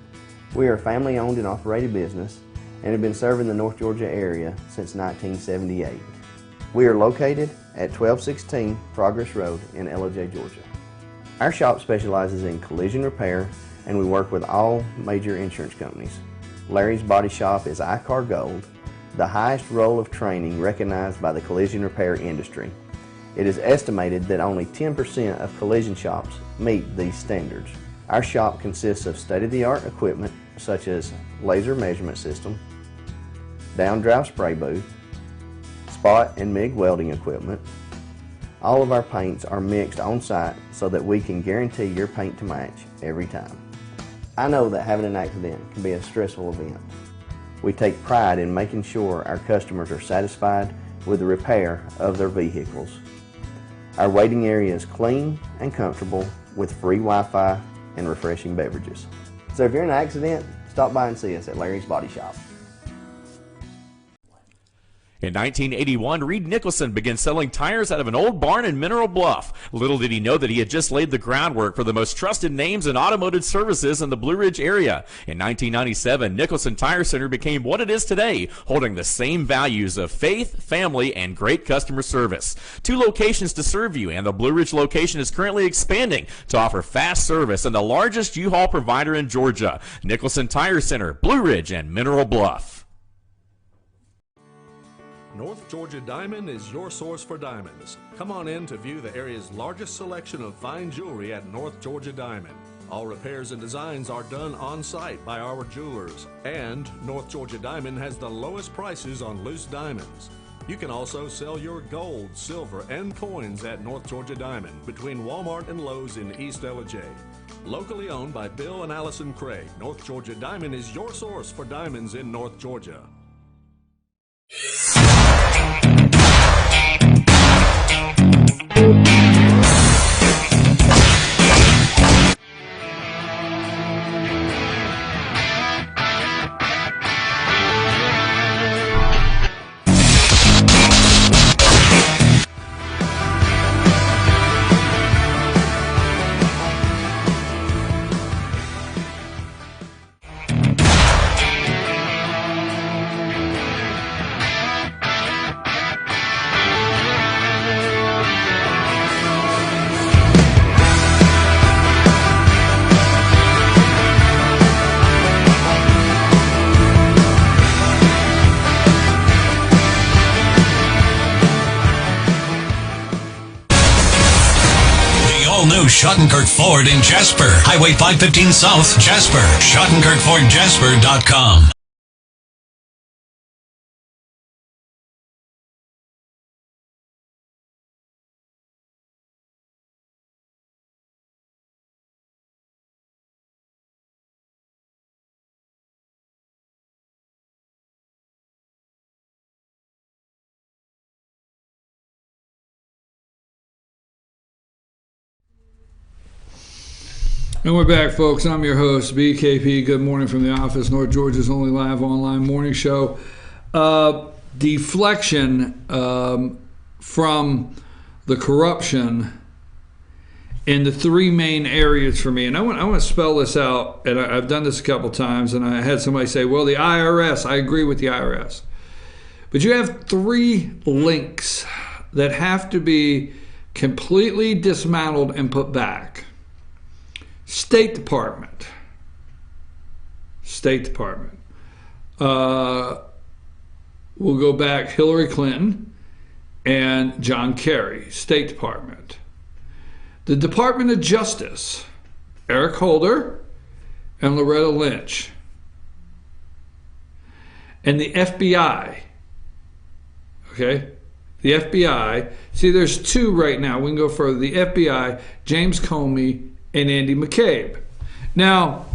We are a family-owned and operated business and have been serving the North Georgia area since 1978. We are located at 1216 Progress Road in Ellijay, Georgia. Our shop specializes in collision repair and we work with all major insurance companies. Larry's Body Shop is ICAR Gold, the highest role of training recognized by the collision repair industry. It is estimated that only 10% of collision shops meet these standards. Our shop consists of state-of-the-art equipment such as laser measurement system, down-drive spray booth, spot and MIG welding equipment. All of our paints are mixed on site so that we can guarantee your paint to match every time. I know that having an accident can be a stressful event. We take pride in making sure our customers are satisfied with the repair of their vehicles. Our waiting area is clean and comfortable with free Wi-Fi and refreshing beverages. So if you're in an accident, stop by and see us at Larry's Body Shop. In 1981, Reed Nicholson began selling tires out of an old barn in Mineral Bluff. Little did he know that he had just laid the groundwork for the most trusted names in automotive services in the Blue Ridge area. In 1997, Nicholson Tire Center became what it is today, holding the same values of faith, family, and great customer service. 2 locations to serve you, and the Blue Ridge location is currently expanding to offer fast service and the largest U-Haul provider in Georgia. Nicholson Tire Center, Blue Ridge, and Mineral Bluff. North Georgia Diamond is your source for diamonds. Come on in to view the area's largest selection of fine jewelry at North Georgia Diamond. All repairs and designs are done on site by our jewelers. And North Georgia Diamond has the lowest prices on loose diamonds. You can also sell your gold, silver, and coins at North Georgia Diamond between Walmart and Lowe's in East Ellijay. Locally owned by Bill and Allison Craig, North Georgia Diamond is your source for diamonds in North Georgia. New Schottenkirk Ford in Jasper. Highway 515 South, Jasper. SchottenkirkFordJasper.com. And we're back, folks. I'm your host, BKP. Good morning from the office, North Georgia's only live online morning show. Deflection from the corruption in the 3 main areas for me. And I want to spell this out, and I've done this a couple times, and I had somebody say, well, the IRS, I agree with the IRS. But you have 3 links that have to be completely dismantled and put back. State Department. We'll go back Hillary Clinton and John Kerry, State Department. The Department of Justice, Eric Holder and Loretta Lynch. And the FBI. Okay? The FBI. See, there's 2 right now. We can go further. The FBI, James Comey, and Andy McCabe. Now,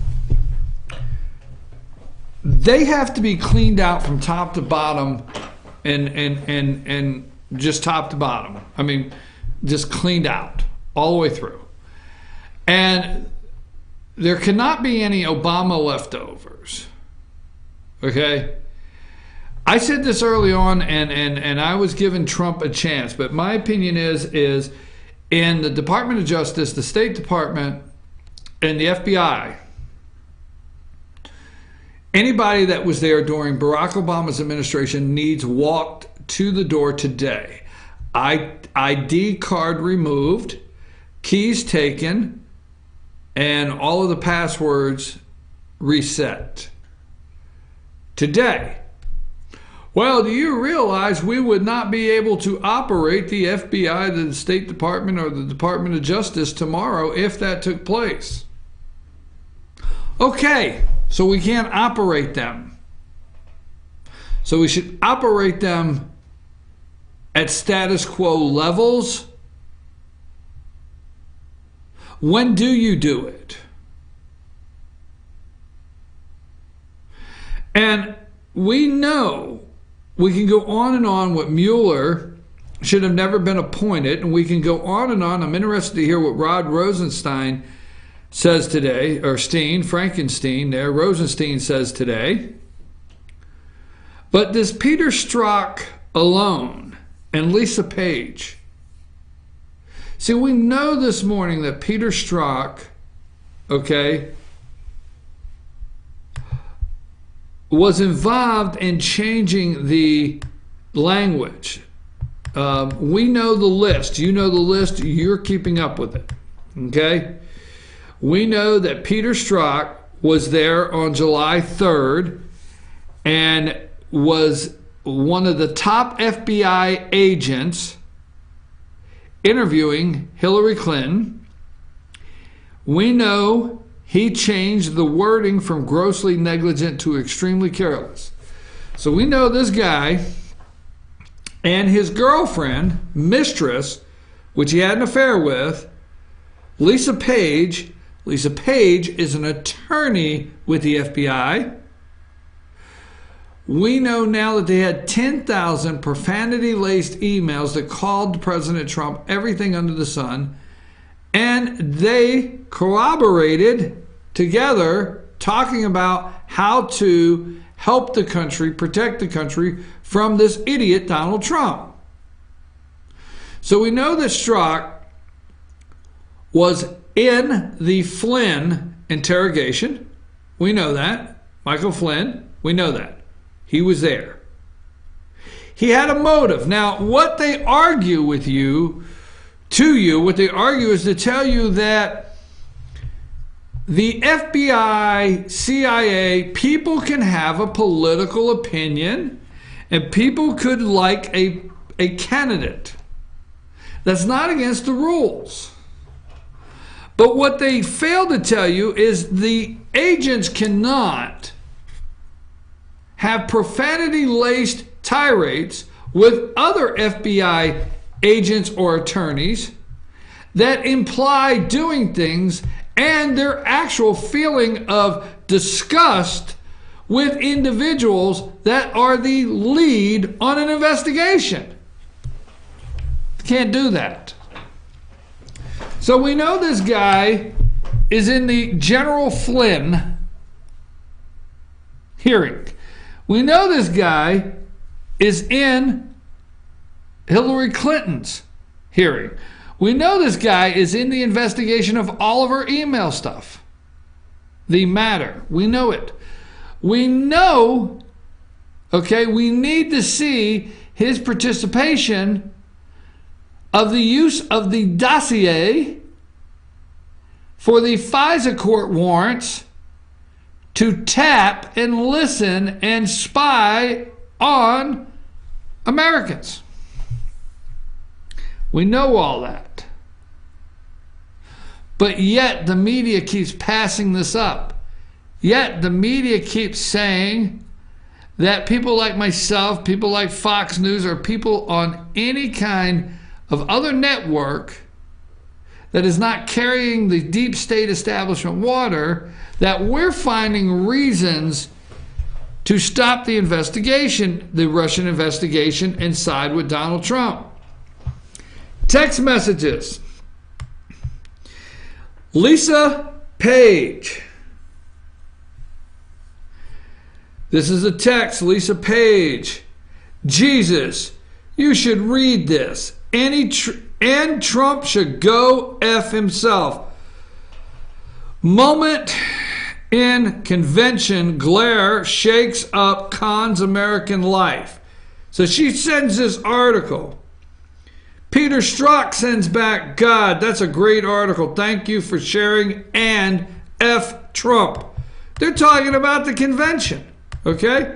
they have to be cleaned out from top to bottom and just top to bottom. I mean, just cleaned out all the way through. And there cannot be any Obama leftovers. Okay? I said this early on, and I was giving Trump a chance, but my opinion is in the Department of Justice, the State Department, and the FBI, anybody that was there during Barack Obama's administration needs walked to the door today. ID card removed, keys taken, and all of the passwords reset. Today. Well, do you realize we would not be able to operate the FBI, the State Department, or the Department of Justice tomorrow if that took place? Okay, so we can't operate them. So we should operate them at status quo levels. When do you do it? And we know we can go on and on what Mueller should have never been appointed, and we can go on and on. I'm interested to hear what Rod Rosenstein says today, or Frankenstein there, Rosenstein says today. But this Peter Strzok alone and Lisa Page. See, we know this morning that Peter Strzok, okay, was involved in changing the language. We know the list. You know the list. You're keeping up with it. Okay? We know that Peter Strzok was there on July 3rd and was one of the top FBI agents interviewing Hillary Clinton. We know he changed the wording from grossly negligent to extremely careless. So we know this guy and his girlfriend, mistress, which he had an affair with, Lisa Page. Lisa Page is an attorney with the FBI. We know now that they had 10,000 profanity-laced emails that called President Trump everything under the sun. And they corroborated together talking about how to help the country, protect the country from this idiot Donald Trump. So we know that Strzok was in the Flynn interrogation. We know that. Michael Flynn, we know that. He was there. He had a motive. Now, what they argue with you, what they argue is to tell you that the FBI, CIA, people can have a political opinion and people could like a candidate. That's not against the rules. But what they fail to tell you is the agents cannot have profanity-laced tirades with other FBI agents or attorneys that imply doing things and their actual feeling of disgust with individuals that are the lead on an investigation. Can't do that. So we know this guy is in the General Flynn hearing. We know this guy is in Hillary Clinton's hearing. We know this guy is in the investigation of all of her email stuff. The matter. We know it. We know, okay, we need to see his participation of the use of the dossier for the FISA court warrants to tap and listen and spy on Americans. We know all that. But yet the media keeps passing this up. Yet the media keeps saying that people like myself, people like Fox News, or people on any kind of other network that is not carrying the deep state establishment water, that we're finding reasons to stop the investigation, the Russian investigation, and side with Donald Trump. Text messages. Lisa Page. This is a text, Lisa Page. Jesus, you should read this. And Trump should go F himself. Moment in convention glare shakes up Khan's American life. So she sends this article. Peter Strzok sends back, God, that's a great article. Thank you for sharing. And F Trump. They're talking about the convention. Okay?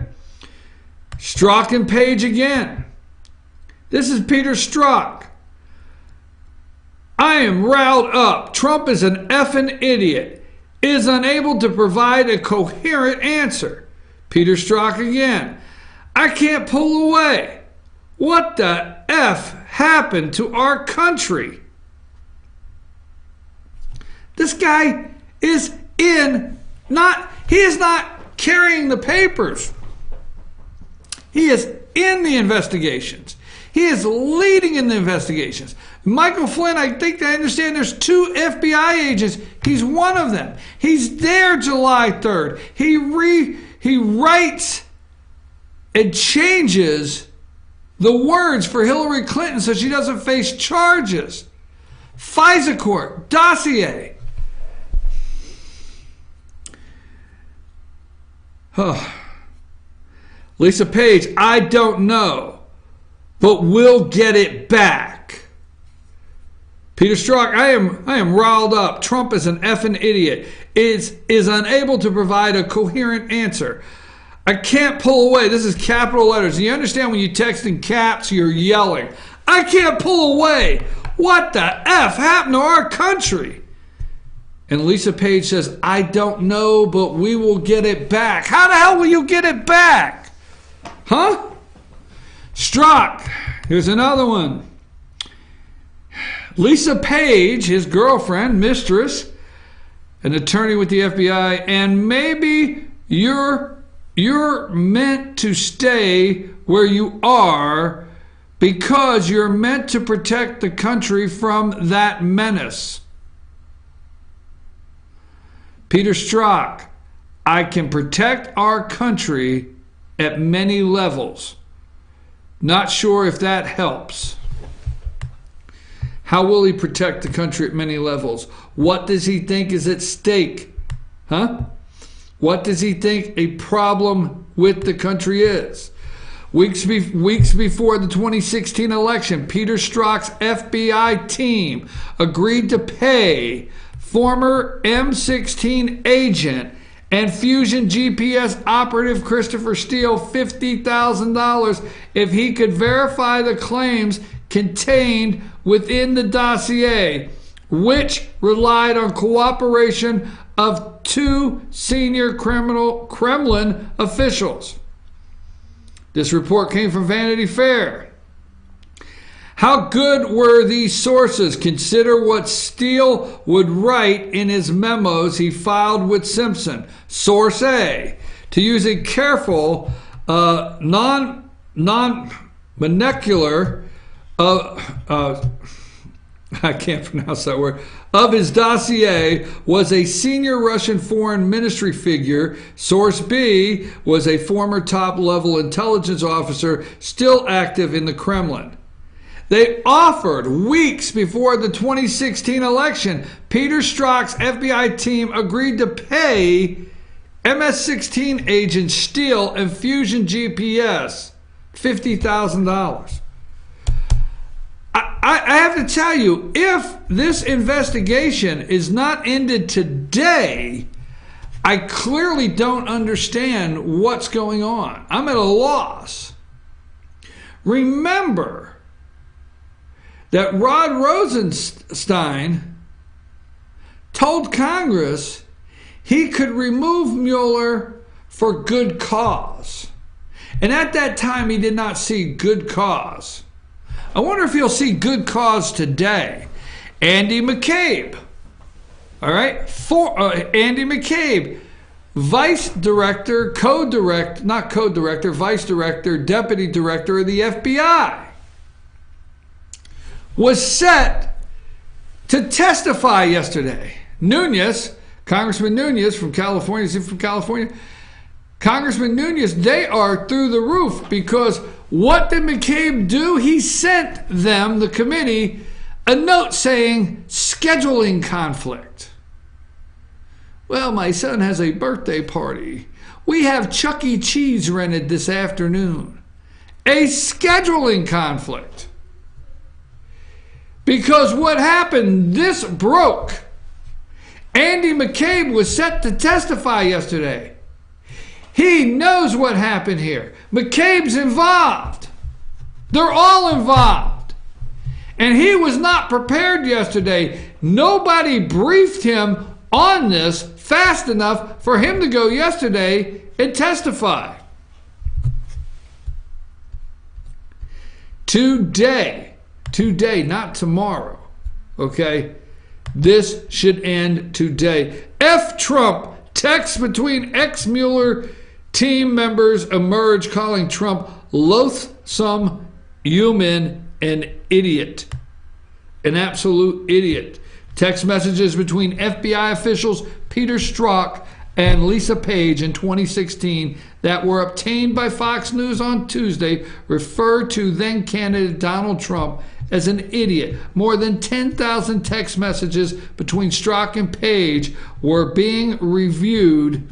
Strzok and Page again. This is Peter Strzok. I am riled up. Trump is an effing idiot. Is unable to provide a coherent answer. Peter Strzok again. I can't pull away. What the F happened to our country? This guy is he is not carrying the papers. He is in the investigations. He is leading in the investigations. Michael Flynn, I think I understand there's 2 FBI agents. He's one of them. He's there July 3rd. He writes and changes the words for Hillary Clinton so she doesn't face charges. FISA court, dossier. Lisa Page, I don't know, but we'll get it back. Peter Strzok, I am riled up. Trump is an effing idiot. Is unable to provide a coherent answer. I can't pull away. This is capital letters. You understand when you text in caps, you're yelling. I can't pull away. What the F happened to our country? And Lisa Page says, I don't know, but we will get it back. How the hell will you get it back? Huh? Strzok, here's another one. Lisa Page, his girlfriend, mistress, an attorney with the FBI, and maybe you're meant to stay where you are because you're meant to protect the country from that menace. Peter Strzok, I can protect our country at many levels. Not sure if that helps. How will he protect the country at many levels? What does he think is at stake? Huh? What does he think a problem with the country is? Weeks before the 2016 election, Peter Strzok's FBI team agreed to pay former M16 agent and Fusion GPS operative Christopher Steele $50,000 if he could verify the claims contained within the dossier, which relied on cooperation of 2 senior Kremlin officials. This report came from Vanity Fair. How good were these sources? Consider what Steele would write in his memos he filed with Simpson. Source A, to use a careful, non-monocular, I can't pronounce that word, of his dossier was a senior Russian foreign ministry figure. Source B was a former top-level intelligence officer still active in the Kremlin. They offered weeks before the 2016 election. Peter Strzok's FBI team agreed to pay MS-16 agent Steele and Fusion GPS $50,000. I have to tell you, if this investigation is not ended today, I clearly don't understand what's going on. I'm at a loss. Remember that Rod Rosenstein told Congress he could remove Mueller for good cause. And at that time, he did not see good cause. I wonder if he'll see good cause today. Andy McCabe. All right? Andy McCabe, vice director, vice director, deputy director of the FBI, was set to testify yesterday. Congressman Nunes from California, is he from California? Congressman Nunes, they are through the roof because what did McCabe do? He sent them, the committee, a note saying scheduling conflict. Well, my son has a birthday party. We have Chuck E. Cheese rented this afternoon. A scheduling conflict. Because what happened, this broke. Andy McCabe was set to testify yesterday. He knows what happened here. McCabe's involved. They're all involved. And he was not prepared yesterday. Nobody briefed him on this fast enough for him to go yesterday and testify. Today, not tomorrow, okay? This should end today. F Trump. Texts between ex-Mueller team members emerge calling Trump loathsome, human, and idiot. An absolute idiot. Text messages between FBI officials Peter Strzok and Lisa Page in 2016 that were obtained by Fox News on Tuesday refer to then-candidate Donald Trump as an idiot. More than 10,000 text messages between Strzok and Page were being reviewed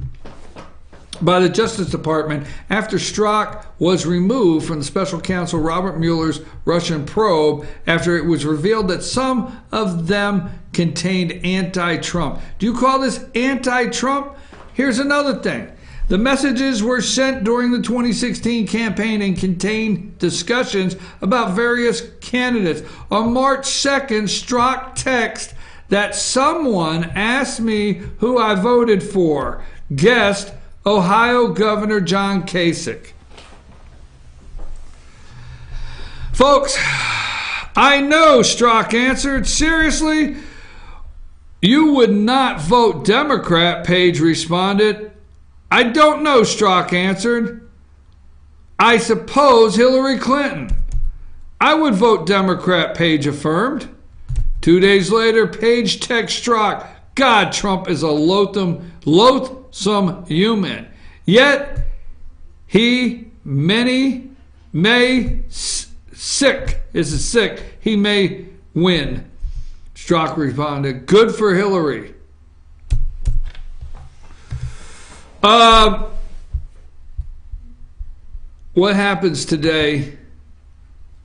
by the Justice Department after Strzok was removed from the special counsel Robert Mueller's Russian probe after it was revealed that some of them contained anti-Trump. Do you call this anti-Trump? Here's another thing. The messages were sent during the 2016 campaign and contained discussions about various candidates. On March 2nd, Strzok texted that someone asked me who I voted for. Guest, Ohio Governor John Kasich. Folks, I know, Strzok answered. Seriously? You would not vote Democrat, Page responded. I don't know, Strzok answered. I suppose Hillary Clinton. I would vote Democrat, Page affirmed. 2 days later, Page texts Strzok, God, Trump is a loathsome human. Yet, he may win. Strzok responded, good for Hillary. What happens today,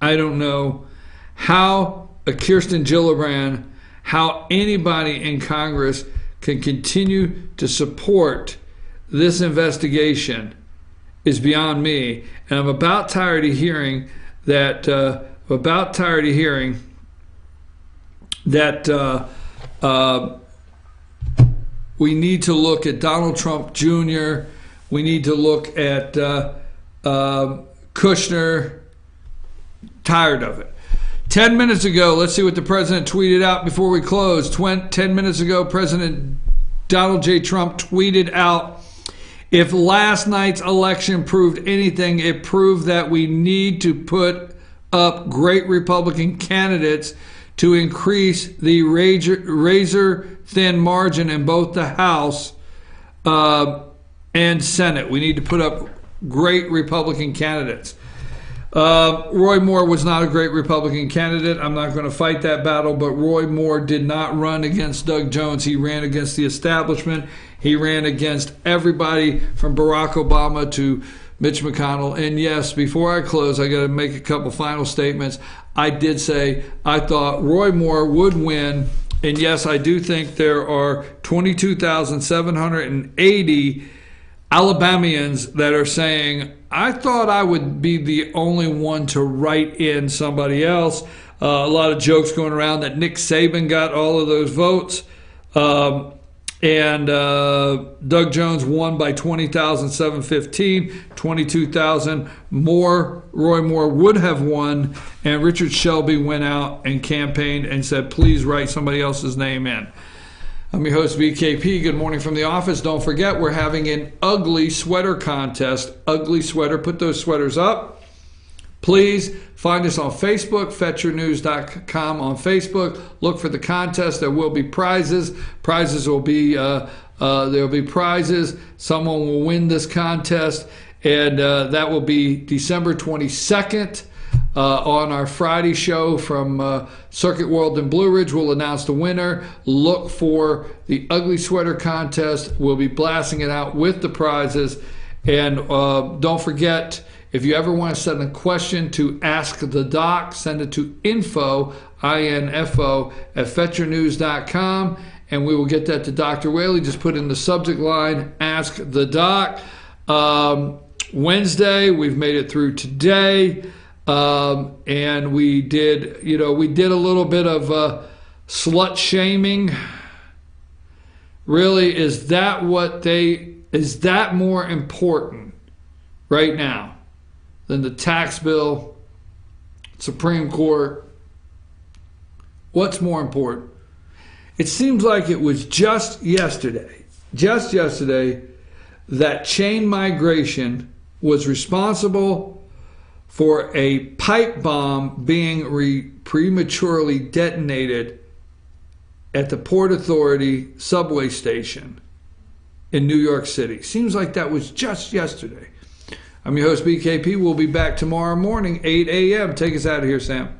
I don't know. How Kirsten Gillibrand, how anybody in Congress can continue to support this investigation is beyond me. And I'm about tired of hearing that, we need to look at Donald Trump Jr. We need to look at Kushner. Tired of it. 10 minutes ago, let's see what the president tweeted out before we close. 10 minutes ago, President Donald J. Trump tweeted out, if last night's election proved anything, it proved that we need to put up great Republican candidates to increase the razor-thin margin in both the House and Senate. We need to put up great Republican candidates. Roy Moore was not a great Republican candidate. I'm not going to fight that battle, but Roy Moore did not run against Doug Jones. He ran against the establishment. He ran against everybody from Barack Obama to Mitch McConnell. And yes, before I close, I got to make a couple final statements. I did say I thought Roy Moore would win. And yes, I do think there are 22,780 Alabamians that are saying, I thought I would be the only one to write in somebody else. A lot of jokes going around that Nick Saban got all of those votes. And Doug Jones won by 20,715, 22,000 more. Roy Moore would have won, and Richard Shelby went out and campaigned and said, please write somebody else's name in. I'm your host, BKP. Good morning from the office. Don't forget, we're having an ugly sweater contest. Ugly sweater. Put those sweaters up. Please find us on Facebook, fetchernews.com on Facebook. Look for the contest. There will be prizes. Prizes will be, there will be prizes. Someone will win this contest, and that will be December 22nd. On our Friday show from Circuit World in Blue Ridge, we'll announce the winner. Look for the Ugly Sweater Contest. We'll be blasting it out with the prizes. And don't forget, if you ever want to send a question to Ask the Doc, send it to info, I-N-F-O, at fetchernews.com, and we will get that to Dr. Whaley. Just put in the subject line, Ask the Doc. Wednesday, we've made it through today, and we did a little bit of slut shaming. Really, is that more important right now than the tax bill, Supreme Court? What's more important? It seems like it was just yesterday that chain migration was responsible for a pipe bomb being prematurely detonated at the Port Authority subway station in New York City. Seems like that was just yesterday. I'm your host, BKP. We'll be back tomorrow morning, 8 a.m. Take us out of here, Sam.